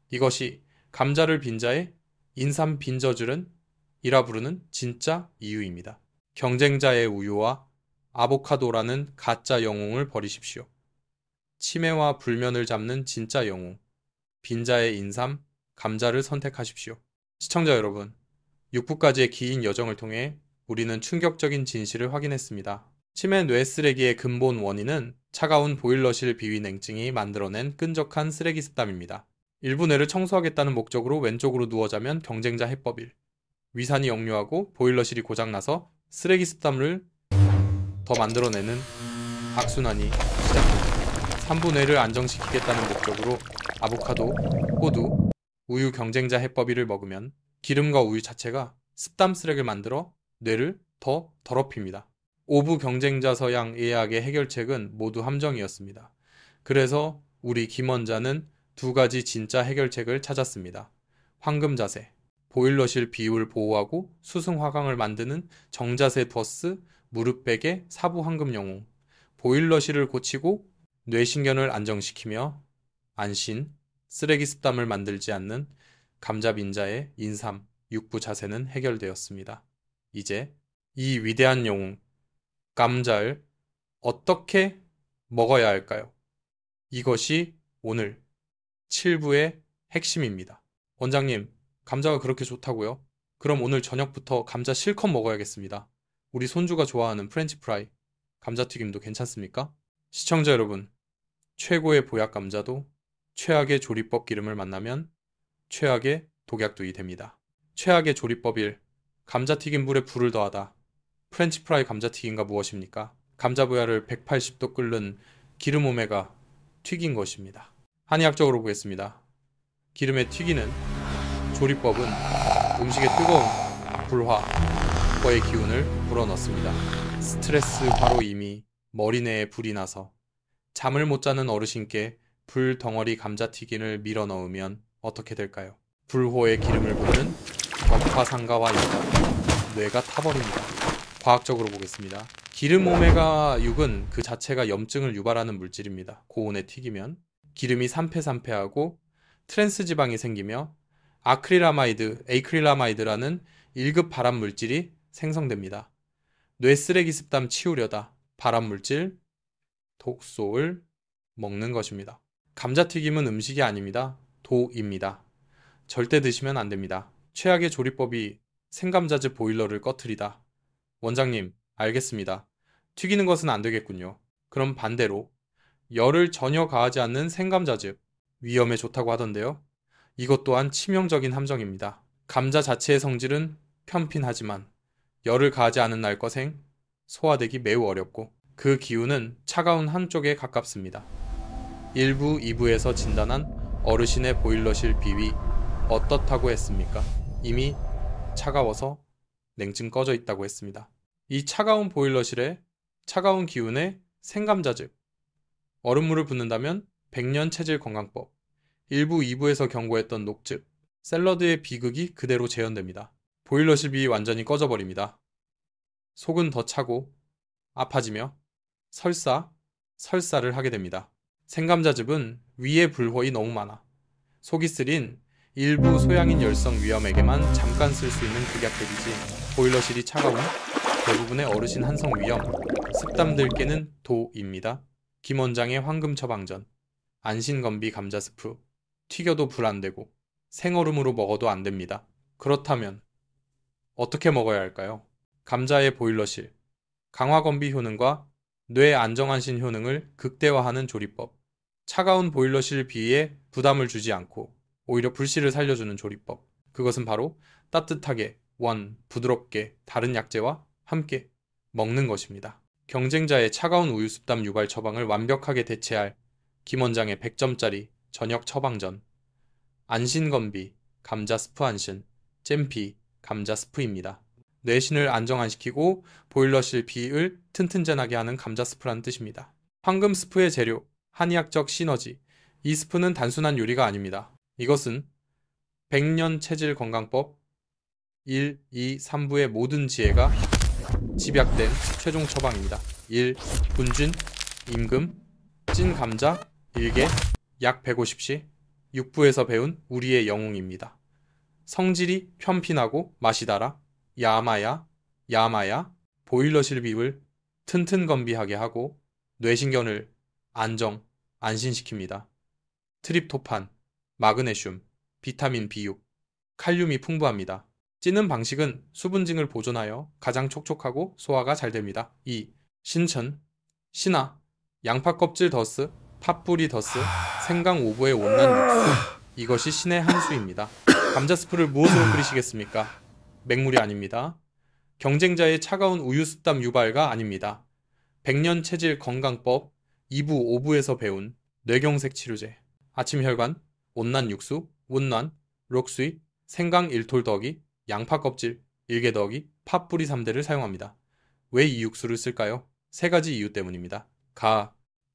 이것이 감자를 빈자에 인삼 빈저줄은 이라 부르는 진짜 이유입니다. 경쟁자의 우유와 아보카도라는 가짜 영웅을 버리십시오. 치매와 불면을 잡는 진짜 영웅, 빈자의 인삼, 감자를 선택하십시오. 시청자 여러분, 6부까지의 긴 여정을 통해 우리는 충격적인 진실을 확인했습니다. 치매 뇌 쓰레기의 근본 원인은 차가운 보일러실 비위 냉증이 만들어낸 끈적한 쓰레기 습담입니다. 일부 뇌를 청소하겠다는 목적으로 왼쪽으로 누워 자면 경쟁자 해법일. 위산이 역류하고 보일러실이 고장나서 쓰레기 습담을 더 만들어내는 악순환이 시작됩니다. 3부 뇌를 안정시키겠다는 목적으로 아보카도, 호두, 우유 경쟁자 해법이를 먹으면 기름과 우유 자체가 습담 쓰레기를 만들어 뇌를 더 더럽힙니다. 5부 경쟁자 서양 예약의 해결책은 모두 함정이었습니다. 그래서 우리 김원자는 두 가지 진짜 해결책을 찾았습니다. 황금 자세, 보일러실 비율 보호하고 수승 화강을 만드는 정자세 더스 무릎 베개 사부 황금 영웅, 보일러실을 고치고 뇌신경을 안정시키며 안신, 쓰레기 습담을 만들지 않는 감자빈자의 인삼, 육부 자세는 해결되었습니다. 이제 이 위대한 영웅, 감자를 어떻게 먹어야 할까요? 이것이 오늘 7부의 핵심입니다. 원장님, 감자가 그렇게 좋다고요? 그럼 오늘 저녁부터 감자 실컷 먹어야겠습니다. 우리 손주가 좋아하는 프렌치 프라이, 감자튀김도 괜찮습니까? 시청자 여러분, 최고의 보약 감자도 최악의 조리법 기름을 만나면 최악의 독약도 됩니다. 최악의 조리법 1. 감자튀김 물에 불을 더하다. 프렌치 프라이 감자튀김과 무엇입니까? 감자보야를 180도 끓는 기름 오메가 튀긴 것입니다. 한의학적으로 보겠습니다. 기름에 튀기는 조리법은 음식의 뜨거운 불화의 기운을 불어넣습니다. 스트레스화로 이미 머리내에 불이 나서 잠을 못 자는 어르신께 불 덩어리 감자튀김을 밀어 넣으면 어떻게 될까요? 불호의 기름을 붓는 격파상가와 뇌가 타버립니다. 과학적으로 보겠습니다. 기름 오메가 6은 그 자체가 염증을 유발하는 물질입니다. 고온에 튀기면 기름이 산패산패하고 트랜스 지방이 생기며 에이크릴라마이드라는 1급 발암 물질이 생성됩니다. 뇌 쓰레기 습담 치우려다 발암 물질, 독소를 먹는 것입니다. 감자튀김은 음식이 아닙니다. 도입니다. 절대 드시면 안 됩니다. 최악의 조리법이 생감자즙 보일러를 꺼트리다. 원장님, 알겠습니다. 튀기는 것은 안 되겠군요. 그럼 반대로 열을 전혀 가하지 않는 생감자즙, 위염에 좋다고 하던데요. 이것 또한 치명적인 함정입니다. 감자 자체의 성질은 편핀하지만 열을 가하지 않은 날 것엔 소화되기 매우 어렵고 그 기운은 차가운 한쪽에 가깝습니다. 1부, 2부에서 진단한 어르신의 보일러실 비위 어떻다고 했습니까? 이미 차가워서 냉증 꺼져 있다고 했습니다. 이 차가운 보일러실에 차가운 기운에 생감자즙, 얼음물을 붓는다면 100년 체질 건강법, 1부, 2부에서 경고했던 녹즙, 샐러드의 비극이 그대로 재현됩니다. 보일러실 비위 완전히 꺼져버립니다. 속은 더 차고 아파지며 설사를 하게 됩니다. 생감자즙은 위의 불호이 너무 많아 속이 쓰린 일부 소양인 열성 위염에게만 잠깐 쓸 수 있는 극약법이지 보일러실이 차가운 대부분의 어르신 한성 위염, 습담들께는 도입니다. 김원장의 황금 처방전, 안신건비 감자 스프, 튀겨도 불 안 되고 생얼음으로 먹어도 안 됩니다. 그렇다면 어떻게 먹어야 할까요? 감자의 보일러실, 강화건비 효능과 뇌 안정안신 효능을 극대화하는 조리법, 차가운 보일러실 비위에 부담을 주지 않고 오히려 불씨를 살려주는 조리법, 그것은 바로 따뜻하게, 부드럽게 다른 약재와 함께 먹는 것입니다. 경쟁자의 차가운 우유 습담 유발 처방을 완벽하게 대체할 김원장의 100점짜리 저녁 처방전, 안신건비 감자 스프 안신, 잼피 감자 스프입니다. 뇌신을 안정화시키고 보일러실 비위를 튼튼전하게 하는 감자 스프라는 뜻입니다. 황금 스프의 재료, 한의학적 시너지. 이 스프는 단순한 요리가 아닙니다. 이것은 100년 체질 건강법 1, 2, 3부의 모든 지혜가 집약된 최종 처방입니다. 1. 분진, 임금, 찐 감자, 일개, 약 150시, 6부에서 배운 우리의 영웅입니다. 성질이 편핀하고 맛이 달아 야마야, 보일러실 비율 튼튼 건비하게 하고 뇌신경을 안신시킵니다. 트립토판, 마그네슘, 비타민 B6, 칼륨이 풍부합니다. 찌는 방식은 수분징을 보존하여 가장 촉촉하고 소화가 잘 됩니다. 2. 신천, 신화, 양파 껍질 더스, 팥뿌리 더스, 생강 오브의 온난 육수. 이것이 신의 한 수입니다. 감자 스프를 무엇으로 끓이시겠습니까? 맹물이 아닙니다. 경쟁자의 차가운 우유 습담 유발가 아닙니다. 백년 체질 건강법 2부 5부에서 배운 뇌경색 치료제, 아침 혈관, 온난 육수, 온난, 록수이, 생강 1톨 더하기, 양파 껍질, 일개 더하기, 팥뿌리 3대를 사용합니다. 왜 이 육수를 쓸까요? 세 가지 이유 때문입니다.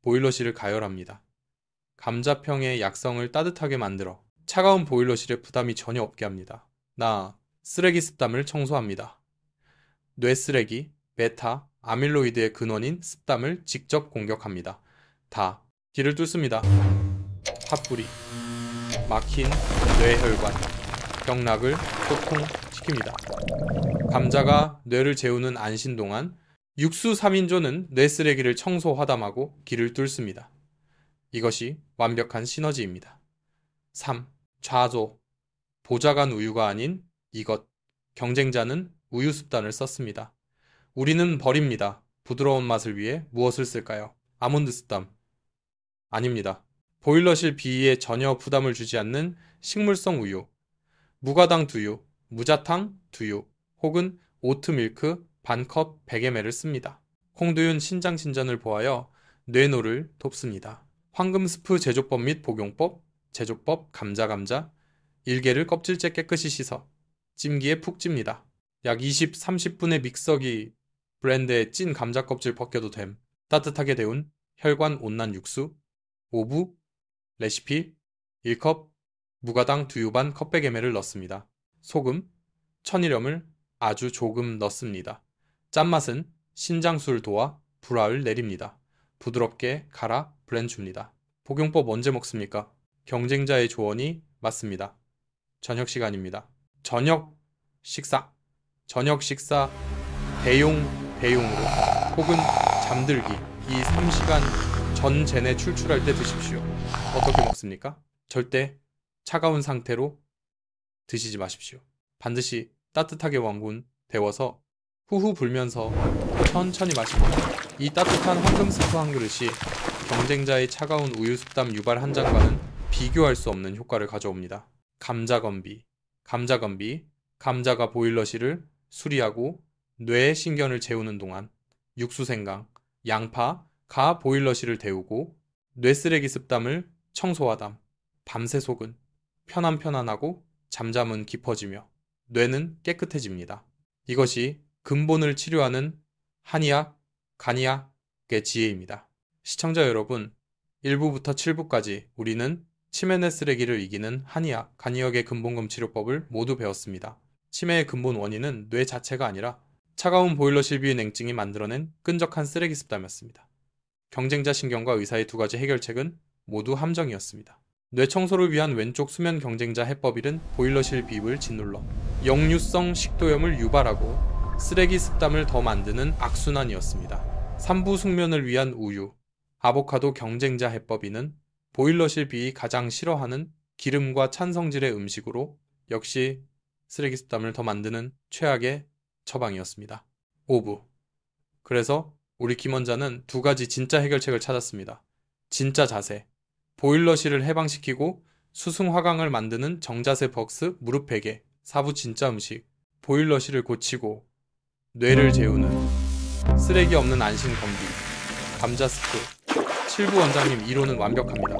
보일러실을 가열합니다. 감자평의 약성을 따뜻하게 만들어 차가운 보일러실에 부담이 전혀 없게 합니다. 쓰레기 습담을 청소합니다. 뇌 쓰레기, 베타, 아밀로이드의 근원인 습담을 직접 공격합니다. 길을 뚫습니다. 팥뿌리, 막힌 뇌혈관, 경락을 소통시킵니다. 감자가 뇌를 재우는 안신 동안 육수 3인조는 뇌 쓰레기를 청소 화담하고 길을 뚫습니다. 이것이 완벽한 시너지입니다. 3. 좌조, 보좌관 우유가 아닌 이것. 경쟁자는 우유 습단을 썼습니다. 우리는 버립니다. 부드러운 맛을 위해 무엇을 쓸까요? 아몬드 습담. 아닙니다. 보일러실 비위에 전혀 부담을 주지 않는 식물성 우유, 무가당 두유, 무자탕 두유, 혹은 오트밀크 반컵 100ml를 씁니다. 콩두윤 신장신전을 보하여 뇌노를 돕습니다. 황금 스프 제조법 및 복용법, 제조법 감자, 일개를 껍질째 깨끗이 씻어 찜기에 푹 찝니다. 약 20-30분의 믹서기 브랜드의 찐 감자 껍질 벗겨도 됨. 따뜻하게 데운 혈관 온난 육수, 5부, 레시피, 1컵, 무가당 두유 반 컵100 ml를 넣습니다. 소금, 천일염을 아주 조금 넣습니다. 짠맛은 신장수를 도와 불화를 내립니다. 부드럽게 갈아 블렌줍니다. 복용법 언제 먹습니까? 경쟁자의 조언이 맞습니다. 저녁 시간입니다. 저녁 식사 배용으로 혹은 잠들기 이 3시간 전에 출출할 때 드십시오. 어떻게 먹습니까? 절대 차가운 상태로 드시지 마십시오. 반드시 따뜻하게 데워서 후후 불면서 천천히 마십니다. 이 따뜻한 황금 스프 한 그릇이 경쟁자의 차가운 우유 습담 유발 한 잔과는 비교할 수 없는 효과를 가져옵니다. 감자가 보일러실을 수리하고 뇌의 신경을 재우는 동안 육수생강, 양파가 보일러실을 데우고 뇌쓰레기 습담을 청소하담. 밤새 속은 편안하고 잠잠은 깊어지며 뇌는 깨끗해집니다. 이것이 근본을 치료하는 한의학, 간이학의 지혜입니다. 시청자 여러분, 1부부터 7부까지 우리는 치매내 쓰레기를 이기는 한의학, 간이학의 근본검 치료법을 모두 배웠습니다. 치매의 근본 원인은 뇌 자체가 아니라 차가운 보일러실 비의 냉증이 만들어낸 끈적한 쓰레기 습담이었습니다. 경쟁자 신경과 의사의 두 가지 해결책은 모두 함정이었습니다. 뇌 청소를 위한 왼쪽 수면 경쟁자 해법일은 보일러실 비입을 짓눌러 역류성 식도염을 유발하고 쓰레기 습담을 더 만드는 악순환이었습니다. 3부 숙면을 위한 우유, 아보카도 경쟁자 해법이는 보일러실 비이 가장 싫어하는 기름과 찬 성질의 음식으로 역시 쓰레기 습담을 더 만드는 최악의 처방이었습니다. 5부. 그래서 우리 김원자는 두 가지 진짜 해결책을 찾았습니다. 진짜 자세, 보일러실을 해방시키고 수승화강을 만드는 정자세 벅스 무릎 베개, 4부 진짜 음식, 보일러실을 고치고 뇌를 재우는 쓰레기 없는 안심 건비, 감자 스프, 7부 원장님 이론은 완벽합니다.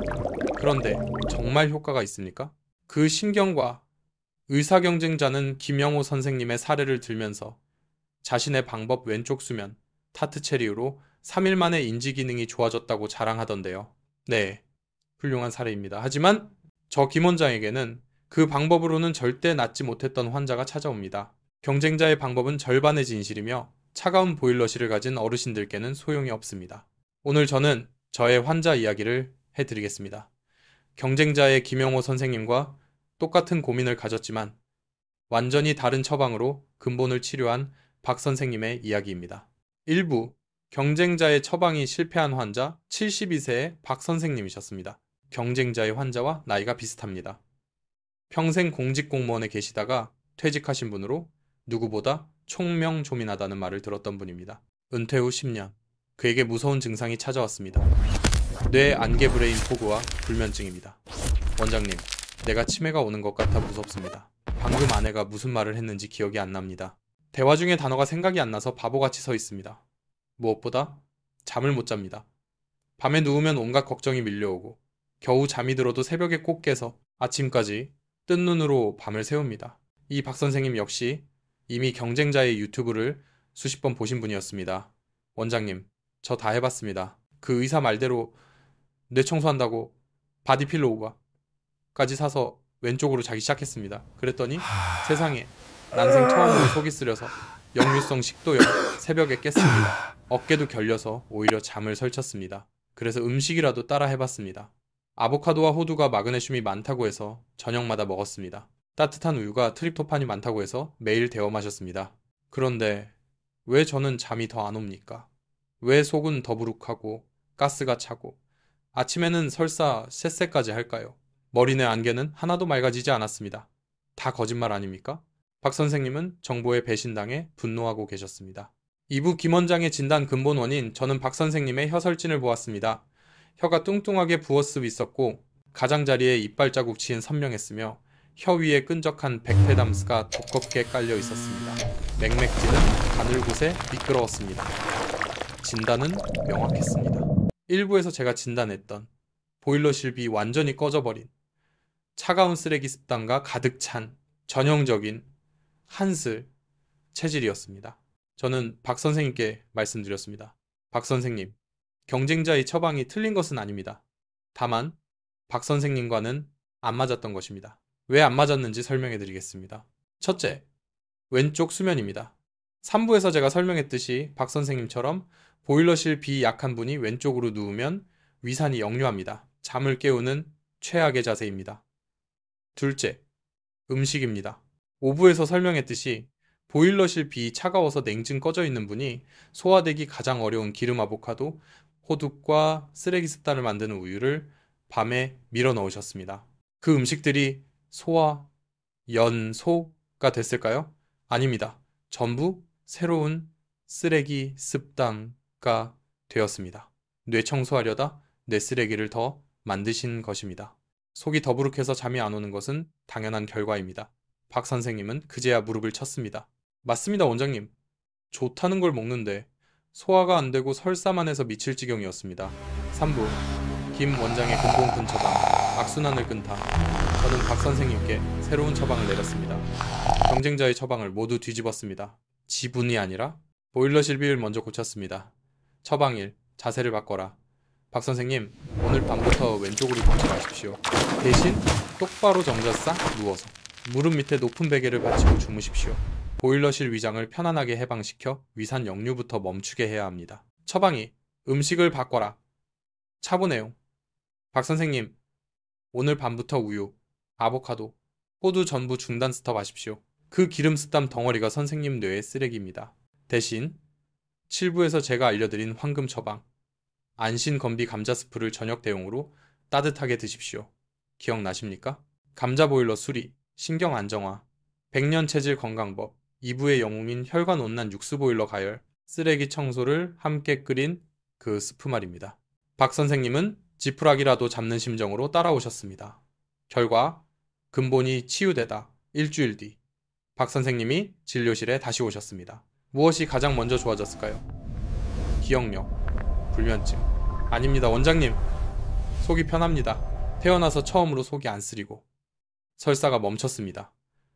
그런데 정말 효과가 있습니까? 그 신경과 의사 경쟁자는 김영호 선생님의 사례를 들면서 자신의 방법 왼쪽 수면, 타트체리우로 3일 만에 인지 기능이 좋아졌다고 자랑하던데요. 네, 훌륭한 사례입니다. 하지만 저 김 원장에게는 그 방법으로는 절대 낫지 못했던 환자가 찾아옵니다. 경쟁자의 방법은 절반의 진실이며 차가운 보일러실을 가진 어르신들께는 소용이 없습니다. 오늘 저는 저의 환자 이야기를 해드리겠습니다. 경쟁자의 김영호 선생님과 똑같은 고민을 가졌지만 완전히 다른 처방으로 근본을 치료한 박 선생님의 이야기입니다. 1부, 경쟁자의 처방이 실패한 환자 72세의 박 선생님이셨습니다. 경쟁자의 환자와 나이가 비슷합니다. 평생 공직공무원에 계시다가 퇴직하신 분으로 누구보다 총명조민하다는 말을 들었던 분입니다. 은퇴 후 10년, 그에게 무서운 증상이 찾아왔습니다. 뇌 안개 브레인 포그와 불면증입니다. 원장님, 내가 치매가 오는 것 같아 무섭습니다. 방금 아내가 무슨 말을 했는지 기억이 안 납니다. 대화 중에 단어가 생각이 안 나서 바보같이 서 있습니다. 무엇보다 잠을 못 잡니다. 밤에 누우면 온갖 걱정이 밀려오고 겨우 잠이 들어도 새벽에 꼭 깨서 아침까지 뜬 눈으로 밤을 새웁니다. 이 박 선생님 역시 이미 경쟁자의 유튜브를 수십 번 보신 분이었습니다. 원장님, 저 다 해봤습니다. 그 의사 말대로 뇌 청소한다고 바디필로우가까지 사서 왼쪽으로 자기 시작했습니다. 그랬더니 세상에 난생 처음으로 속이 쓰려서 역류성 식도염 새벽에 깼습니다. 어깨도 결려서 오히려 잠을 설쳤습니다. 그래서 음식이라도 따라 해봤습니다. 아보카도와 호두가 마그네슘이 많다고 해서 저녁마다 먹었습니다. 따뜻한 우유가 트립토판이 많다고 해서 매일 데워 마셨습니다. 그런데 왜 저는 잠이 더 안 옵니까? 왜 속은 더부룩하고 가스가 차고 아침에는 설사 셋세까지 할까요? 머리 내 안개는 하나도 맑아지지 않았습니다. 다 거짓말 아닙니까? 박 선생님은 정보에 배신당해 분노하고 계셨습니다. 2부 김 원장의 진단 근본 원인, 저는 박 선생님의 혀설진을 보았습니다. 혀가 뚱뚱하게 부어쓰 있었고 가장자리에 이빨 자국 치인 선명했으며 혀 위에 끈적한 백페담스가 두껍게 깔려 있었습니다. 맥맥지는 바늘곳에 미끄러웠습니다. 진단은 명확했습니다. 1부에서 제가 진단했던 보일러실비 완전히 꺼져버린 차가운 쓰레기 습단과 가득 찬 전형적인 한슬 체질이었습니다. 저는 박 선생님께 말씀드렸습니다. 박 선생님, 경쟁자의 처방이 틀린 것은 아닙니다. 다만 박 선생님과는 안 맞았던 것입니다. 왜 안 맞았는지 설명해 드리겠습니다. 첫째, 왼쪽 수면입니다. 3부에서 제가 설명했듯이 박 선생님처럼 보일러실 비 약한 분이 왼쪽으로 누우면 위산이 역류합니다. 잠을 깨우는 최악의 자세입니다. 둘째, 음식입니다. 5부에서 설명했듯이 보일러실 비 차가워서 냉증 꺼져 있는 분이 소화되기 가장 어려운 기름 아보카도, 호두과 쓰레기 습단을 만드는 우유를 밤에 밀어 넣으셨습니다. 그 음식들이 소화, 연소가 됐을까요? 아닙니다. 전부 새로운 쓰레기 습단가 되었습니다. 뇌 청소하려다 뇌 쓰레기를 더 만드신 것입니다. 속이 더부룩해서 잠이 안 오는 것은 당연한 결과입니다. 박 선생님은 그제야 무릎을 쳤습니다. 맞습니다, 원장님. 좋다는 걸 먹는데 소화가 안 되고 설사만 해서 미칠 지경이었습니다. 3부 김 원장의 근본근 처방, 악순환을 끊다. 저는 박 선생님께 새로운 처방을 내렸습니다. 경쟁자의 처방을 모두 뒤집었습니다. 지분이 아니라 보일러실 비를 먼저 고쳤습니다. 처방 1, 자세를 바꿔라. 박 선생님, 오늘 밤부터 왼쪽으로 눕지 마십시오. 대신 똑바로 정자 싹 누워서 무릎 밑에 높은 베개를 받치고 주무십시오. 보일러실 위장을 편안하게 해방시켜 위산 역류부터 멈추게 해야 합니다. 처방 2, 음식을 바꿔라. 차분해요. 박 선생님, 오늘 밤부터 우유, 아보카도, 호두 전부 중단 스톱 하십시오. 그 기름 습담 덩어리가 선생님 뇌의 쓰레기입니다. 대신 7부에서 제가 알려드린 황금 처방, 안신 건비 감자 스프를 저녁 대용으로 따뜻하게 드십시오. 기억나십니까? 감자 보일러 수리, 신경 안정화, 백년 체질 건강법, 2부의 영웅인 혈관 온난 육수 보일러 가열, 쓰레기 청소를 함께 끓인 그 스프 말입니다. 박 선생님은 지푸라기라도 잡는 심정으로 따라오셨습니다. 결과 근본이 치유되다. 일주일 뒤 박 선생님이 진료실에 다시 오셨습니다. 무엇이 가장 먼저 좋아졌을까요? 기억력, 불면증. 아닙니다, 원장님. 속이 편합니다. 태어나서 처음으로 속이 안 쓰리고 설사가 멈췄습니다.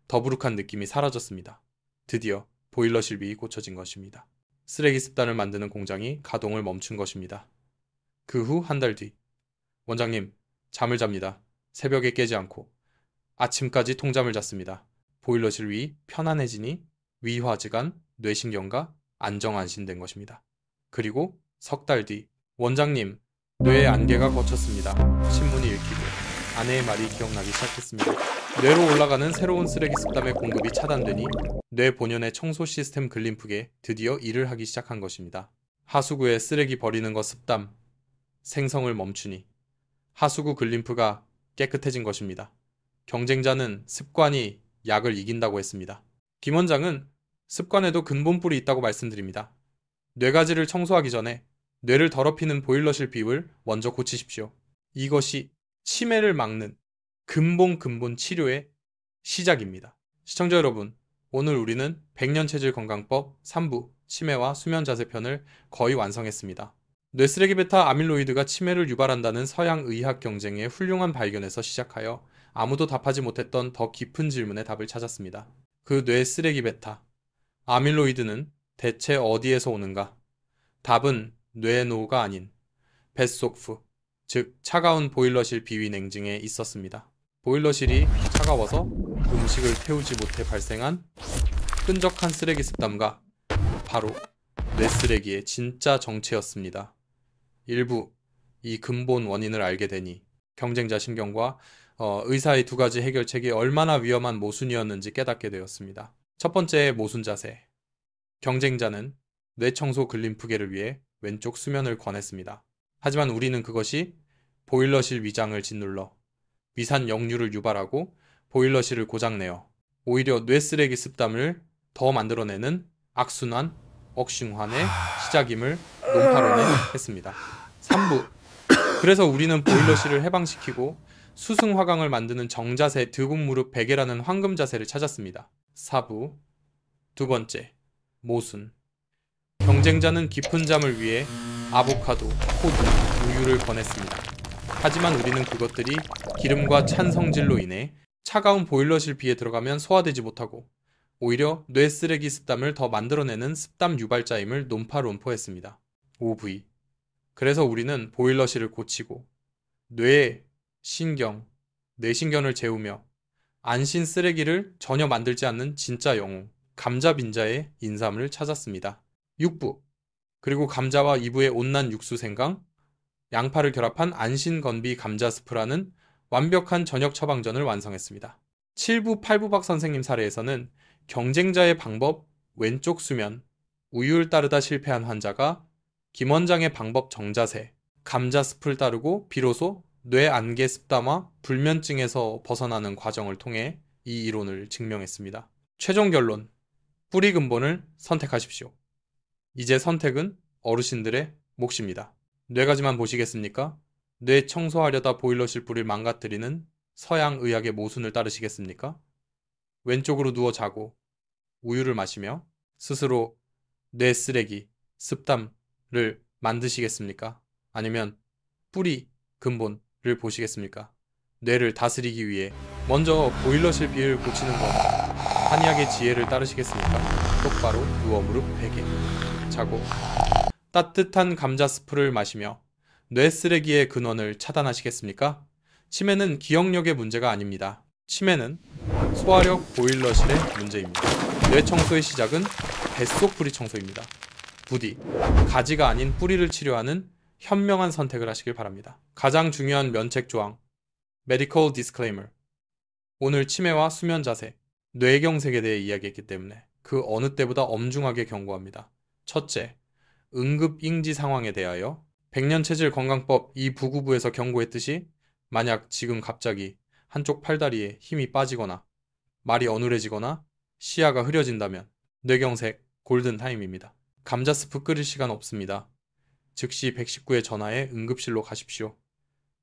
더부룩한 느낌이 사라졌습니다. 드디어 보일러실비 고쳐진 것입니다. 쓰레기 습단을 만드는 공장이 가동을 멈춘 것입니다. 그 후 한 달 뒤, 원장님, 잠을 잡니다. 새벽에 깨지 않고 아침까지 통잠을 잤습니다. 보일러실 위 편안해지니 위화지간, 뇌신경과 안정안심된 것입니다. 그리고 석 달 뒤, 원장님, 뇌의 안개가 걷혔습니다. 신문이 읽히고 아내의 말이 기억나기 시작했습니다. 뇌로 올라가는 새로운 쓰레기 습담의 공급이 차단되니 뇌 본연의 청소 시스템 글림프게 드디어 일을 하기 시작한 것입니다. 하수구에 쓰레기 버리는 것 습담, 생성을 멈추니 하수구 글림프가 깨끗해진 것입니다. 경쟁자는 습관이 약을 이긴다고 했습니다. 김 원장은 습관에도 근본뿔이 있다고 말씀드립니다. 뇌가지를 청소하기 전에 뇌를 더럽히는 보일러실 비율을 먼저 고치십시오. 이것이 치매를 막는 근본 치료의 시작입니다. 시청자 여러분, 오늘 우리는 백년체질 건강법 3부 치매와 수면 자세 편을 거의 완성했습니다. 뇌쓰레기 베타 아밀로이드가 치매를 유발한다는 서양 의학 경쟁의 훌륭한 발견에서 시작하여 아무도 답하지 못했던 더 깊은 질문의 답을 찾았습니다. 그 뇌쓰레기 베타 아밀로이드는 대체 어디에서 오는가? 답은 뇌노가 아닌 뱃속부, 즉 차가운 보일러실 비위 냉증에 있었습니다. 보일러실이 차가워서 음식을 태우지 못해 발생한 끈적한 쓰레기 습담과 바로 뇌쓰레기의 진짜 정체였습니다. 일부 이 근본 원인을 알게 되니 경쟁자 신경과 의사의 두 가지 해결책이 얼마나 위험한 모순이었는지 깨닫게 되었습니다. 첫 번째 모순 자세. 경쟁자는 뇌청소 글림프계를 위해 왼쪽 수면을 권했습니다. 하지만 우리는 그것이 보일러실 위장을 짓눌러 위산 역류를 유발하고 보일러실을 고장내어 오히려 뇌쓰레기 습담을 더 만들어내는 악순환, 억循환의 시작임을 논파론에 했습니다. 3부. 그래서 우리는 보일러실을 해방시키고 수승화강을 만드는 정자세 드국무릎 베개라는 황금 자세를 찾았습니다. 4부. 두 번째, 모순. 경쟁자는 깊은 잠을 위해 아보카도, 호두, 우유를 권했습니다. 하지만 우리는 그것들이 기름과 찬 성질로 인해 차가운 보일러실 비에 들어가면 소화되지 못하고 오히려 뇌쓰레기 습담을 더 만들어내는 습담 유발자임을 논파론포했습니다. 5V. 그래서 우리는 보일러실을 고치고 뇌, 신경, 뇌신경을 재우며 안신 쓰레기를 전혀 만들지 않는 진짜 영웅, 감자빈자의 인삼을 찾았습니다. 6부. 그리고 감자와 2부의 온난 육수 생강, 양파를 결합한 안신건비 감자스프라는 완벽한 저녁 처방전을 완성했습니다. 7부, 8부박 선생님 사례에서는 경쟁자의 방법 왼쪽 수면, 우유를 따르다 실패한 환자가 김 원장의 방법 정자세, 감자스프를 따르고 비로소 뇌안개 습담화 불면증에서 벗어나는 과정을 통해 이 이론을 증명했습니다. 최종 결론, 뿌리 근본을 선택하십시오. 이제 선택은 어르신들의 몫입니다. 뇌가지만 보시겠습니까? 뇌 청소하려다 보일러실 불을 망가뜨리는 서양 의학의 모순을 따르시겠습니까? 왼쪽으로 누워 자고 우유를 마시며 스스로 뇌 쓰레기, 습담을 만드시겠습니까? 아니면 뿌리, 근본을 보시겠습니까? 뇌를 다스리기 위해 먼저 보일러실 비를 고치는 것, 한의학의 지혜를 따르시겠습니까? 똑바로 누워 무릎 베개 자고 따뜻한 감자 스프를 마시며 뇌 쓰레기의 근원을 차단하시겠습니까? 치매는 기억력의 문제가 아닙니다. 치매는 소화력 보일러실의 문제입니다. 뇌 청소의 시작은 뱃속 뿌리 청소입니다. 부디 가지가 아닌 뿌리를 치료하는 현명한 선택을 하시길 바랍니다. 가장 중요한 면책 조항, Medical Disclaimer. 오늘 치매와 수면 자세, 뇌경색에 대해 이야기했기 때문에 그 어느 때보다 엄중하게 경고합니다. 첫째, 응급 인지 상황에 대하여 백년체질 건강법 이 부구부에서 경고했듯이 만약 지금 갑자기 한쪽 팔다리에 힘이 빠지거나 말이 어눌해지거나 시야가 흐려진다면 뇌경색 골든타임입니다. 감자스프 끓일 시간 없습니다. 즉시 119에 전화해 응급실로 가십시오.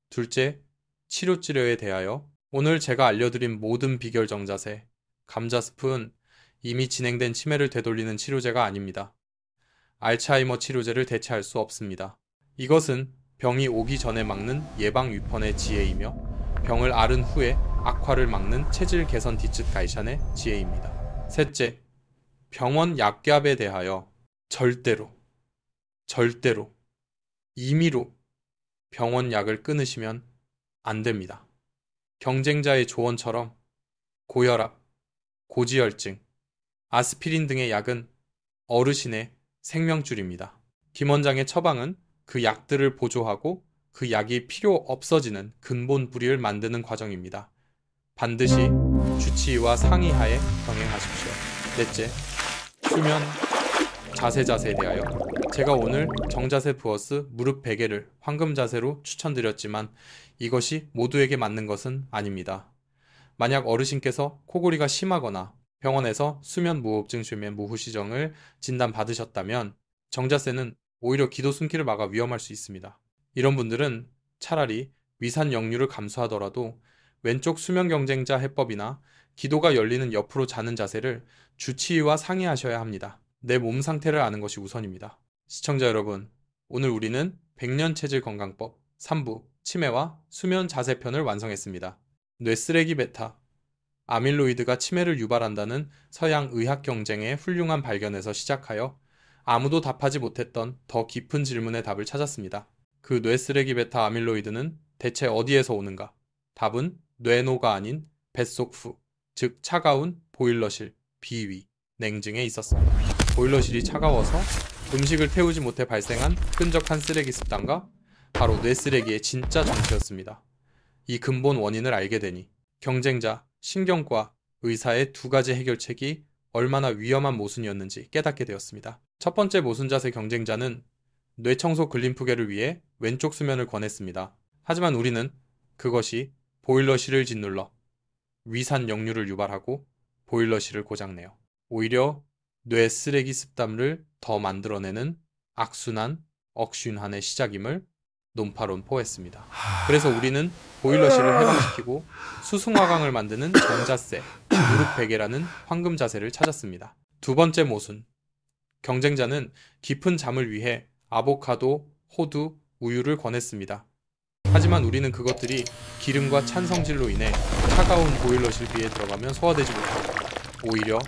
둘째, 치료治療에 대하여 오늘 제가 알려드린 모든 비결 정자세, 감자스프는 이미 진행된 치매를 되돌리는 치료제가 아닙니다. 알츠하이머 치료제를 대체할 수 없습니다. 이것은 병이 오기 전에 막는 예방 위펀의 지혜이며 병을 앓은 후에 악화를 막는 체질 개선 디츠 가이샨의 지혜입니다. 셋째, 병원 약값에 대하여 절대로 임의로 병원 약을 끊으시면 안 됩니다. 경쟁자의 조언처럼 고혈압, 고지혈증, 아스피린 등의 약은 어르신의 생명줄입니다. 김 원장의 처방은 그 약들을 보조하고 그 약이 필요 없어지는 근본 뿌리를 만드는 과정입니다. 반드시 주치의와 상의하에 병행하십시오. 넷째, 수면 자세에 대하여 제가 오늘 정자세 플러스 무릎 베개를 황금 자세로 추천드렸지만 이것이 모두에게 맞는 것은 아닙니다. 만약 어르신께서 코골이가 심하거나 병원에서 수면 무호흡증睡眠무호시정을 진단받으셨다면 정자세는 오히려 기도 숨기를 막아 위험할 수 있습니다. 이런 분들은 차라리 위산 역류를 감수하더라도 왼쪽 수면 경쟁자 해법이나 기도가 열리는 옆으로 자는 자세를 주치의와 상의하셔야 합니다. 내 몸 상태를 아는 것이 우선입니다. 시청자 여러분, 오늘 우리는 백년체질 건강법 3부 치매와 수면 자세 편을 완성했습니다. 뇌쓰레기 베타, 아밀로이드가 치매를 유발한다는 서양 의학 경쟁의 훌륭한 발견에서 시작하여 아무도 답하지 못했던 더 깊은 질문의 답을 찾았습니다. 그 뇌쓰레기 베타 아밀로이드는 대체 어디에서 오는가? 답은 뇌노가 아닌 뱃속 후, 즉 차가운 보일러실, 비위, 냉증에 있었습니다. 보일러실이 차가워서 음식을 태우지 못해 발생한 끈적한 쓰레기 습관과 바로 뇌쓰레기의 진짜 정체였습니다. 이 근본 원인을 알게 되니 경쟁자, 신경과 의사의 두 가지 해결책이 얼마나 위험한 모순이었는지 깨닫게 되었습니다. 첫 번째 모순 자세 경쟁자는 뇌청소 글림프계를 위해 왼쪽 수면을 권했습니다. 하지만 우리는 그것이 보일러실을 짓눌러 위산 역류를 유발하고 보일러실을 고장내요. 오히려 뇌 쓰레기 습담을 더 만들어내는 악순환, 억순환의 시작임을 논파론포했습니다. 그래서 우리는 보일러실을 해방시키고 수승화강을 만드는 정자세, 무릎 베개라는 황금 자세를 찾았습니다. 두 번째 모순. 경쟁자는 깊은 잠을 위해 아보카도, 호두, 우유를 권했습니다. 하지만 우리는 그것들이 기름과 찬 성질로 인해 차가운 보일러실 비에 들어가면 소화되지 못하고 오히려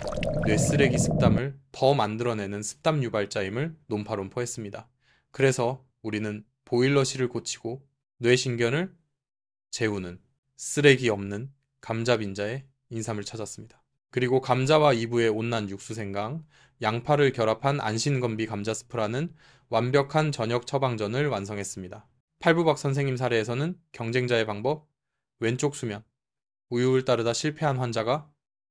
뇌쓰레기 습담을 더 만들어내는 습담 유발자임을 논파론포했습니다. 그래서 우리는 보일러실을 고치고 뇌신경을 재우는 쓰레기 없는 감자빈자의 인삼을 찾았습니다. 그리고 감자와 이부의 온난 육수생강, 양파를 결합한 안신건비 감자스프라는 완벽한 저녁 처방전을 완성했습니다. 팔부박 선생님 사례에서는 경쟁자의 방법, 왼쪽 수면, 우유를 따르다 실패한 환자가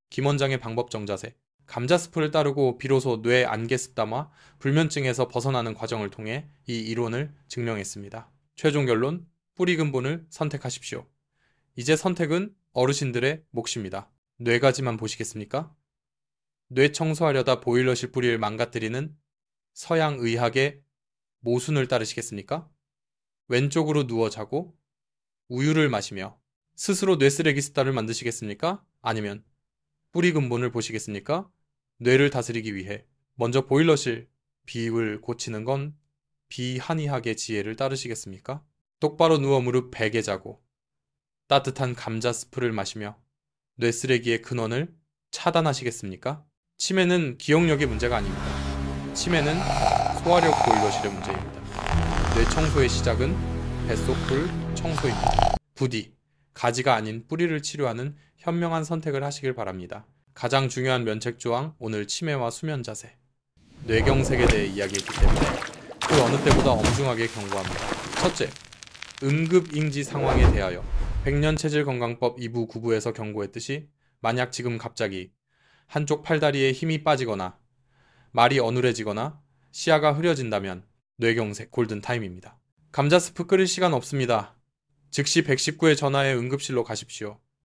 김원장의 방법 정자세, 감자스프를 따르고 비로소 뇌 안개 습담화, 불면증에서 벗어나는 과정을 통해 이 이론을 증명했습니다. 최종 결론, 뿌리 근본을 선택하십시오. 이제 선택은 어르신들의 몫입니다. 뇌가지만 보시겠습니까? 뇌 청소하려다 보일러실 뿌리를 망가뜨리는 서양 의학의 모순을 따르시겠습니까? 왼쪽으로 누워 자고 우유를 마시며 스스로 뇌쓰레기 습관을 만드시겠습니까? 아니면 뿌리 근본을 보시겠습니까? 뇌를 다스리기 위해 먼저 보일러실 비위를 고치는 건 비한의학의 지혜를 따르시겠습니까? 똑바로 누워 무릎 베개 자고 따뜻한 감자 스프를 마시며 뇌쓰레기의 근원을 차단하시겠습니까? 치매는 기억력의 문제가 아닙니다. 치매는 소화력 보일러실의 문제입니다. 뇌 청소의 시작은 뱃속불 청소입니다. 부디 가지가 아닌 뿌리를 치료하는 현명한 선택을 하시길 바랍니다. 가장 중요한 면책조항, 오늘 치매와 수면 자세, 뇌경색에 대해 이야기했기 때문에 그 어느 때보다 엄중하게 경고합니다. 첫째, 응급인지 상황에 대하여 백년체질건강법 2부 9부에서 경고했듯이 만약 지금 갑자기 한쪽 팔다리에 힘이 빠지거나 말이 어눌해지거나 시야가 흐려진다면 뇌경색 골든타임입니다. 감자스프 끓일 시간 없습니다. 즉시 119에 전화해 응급실로 가십시오.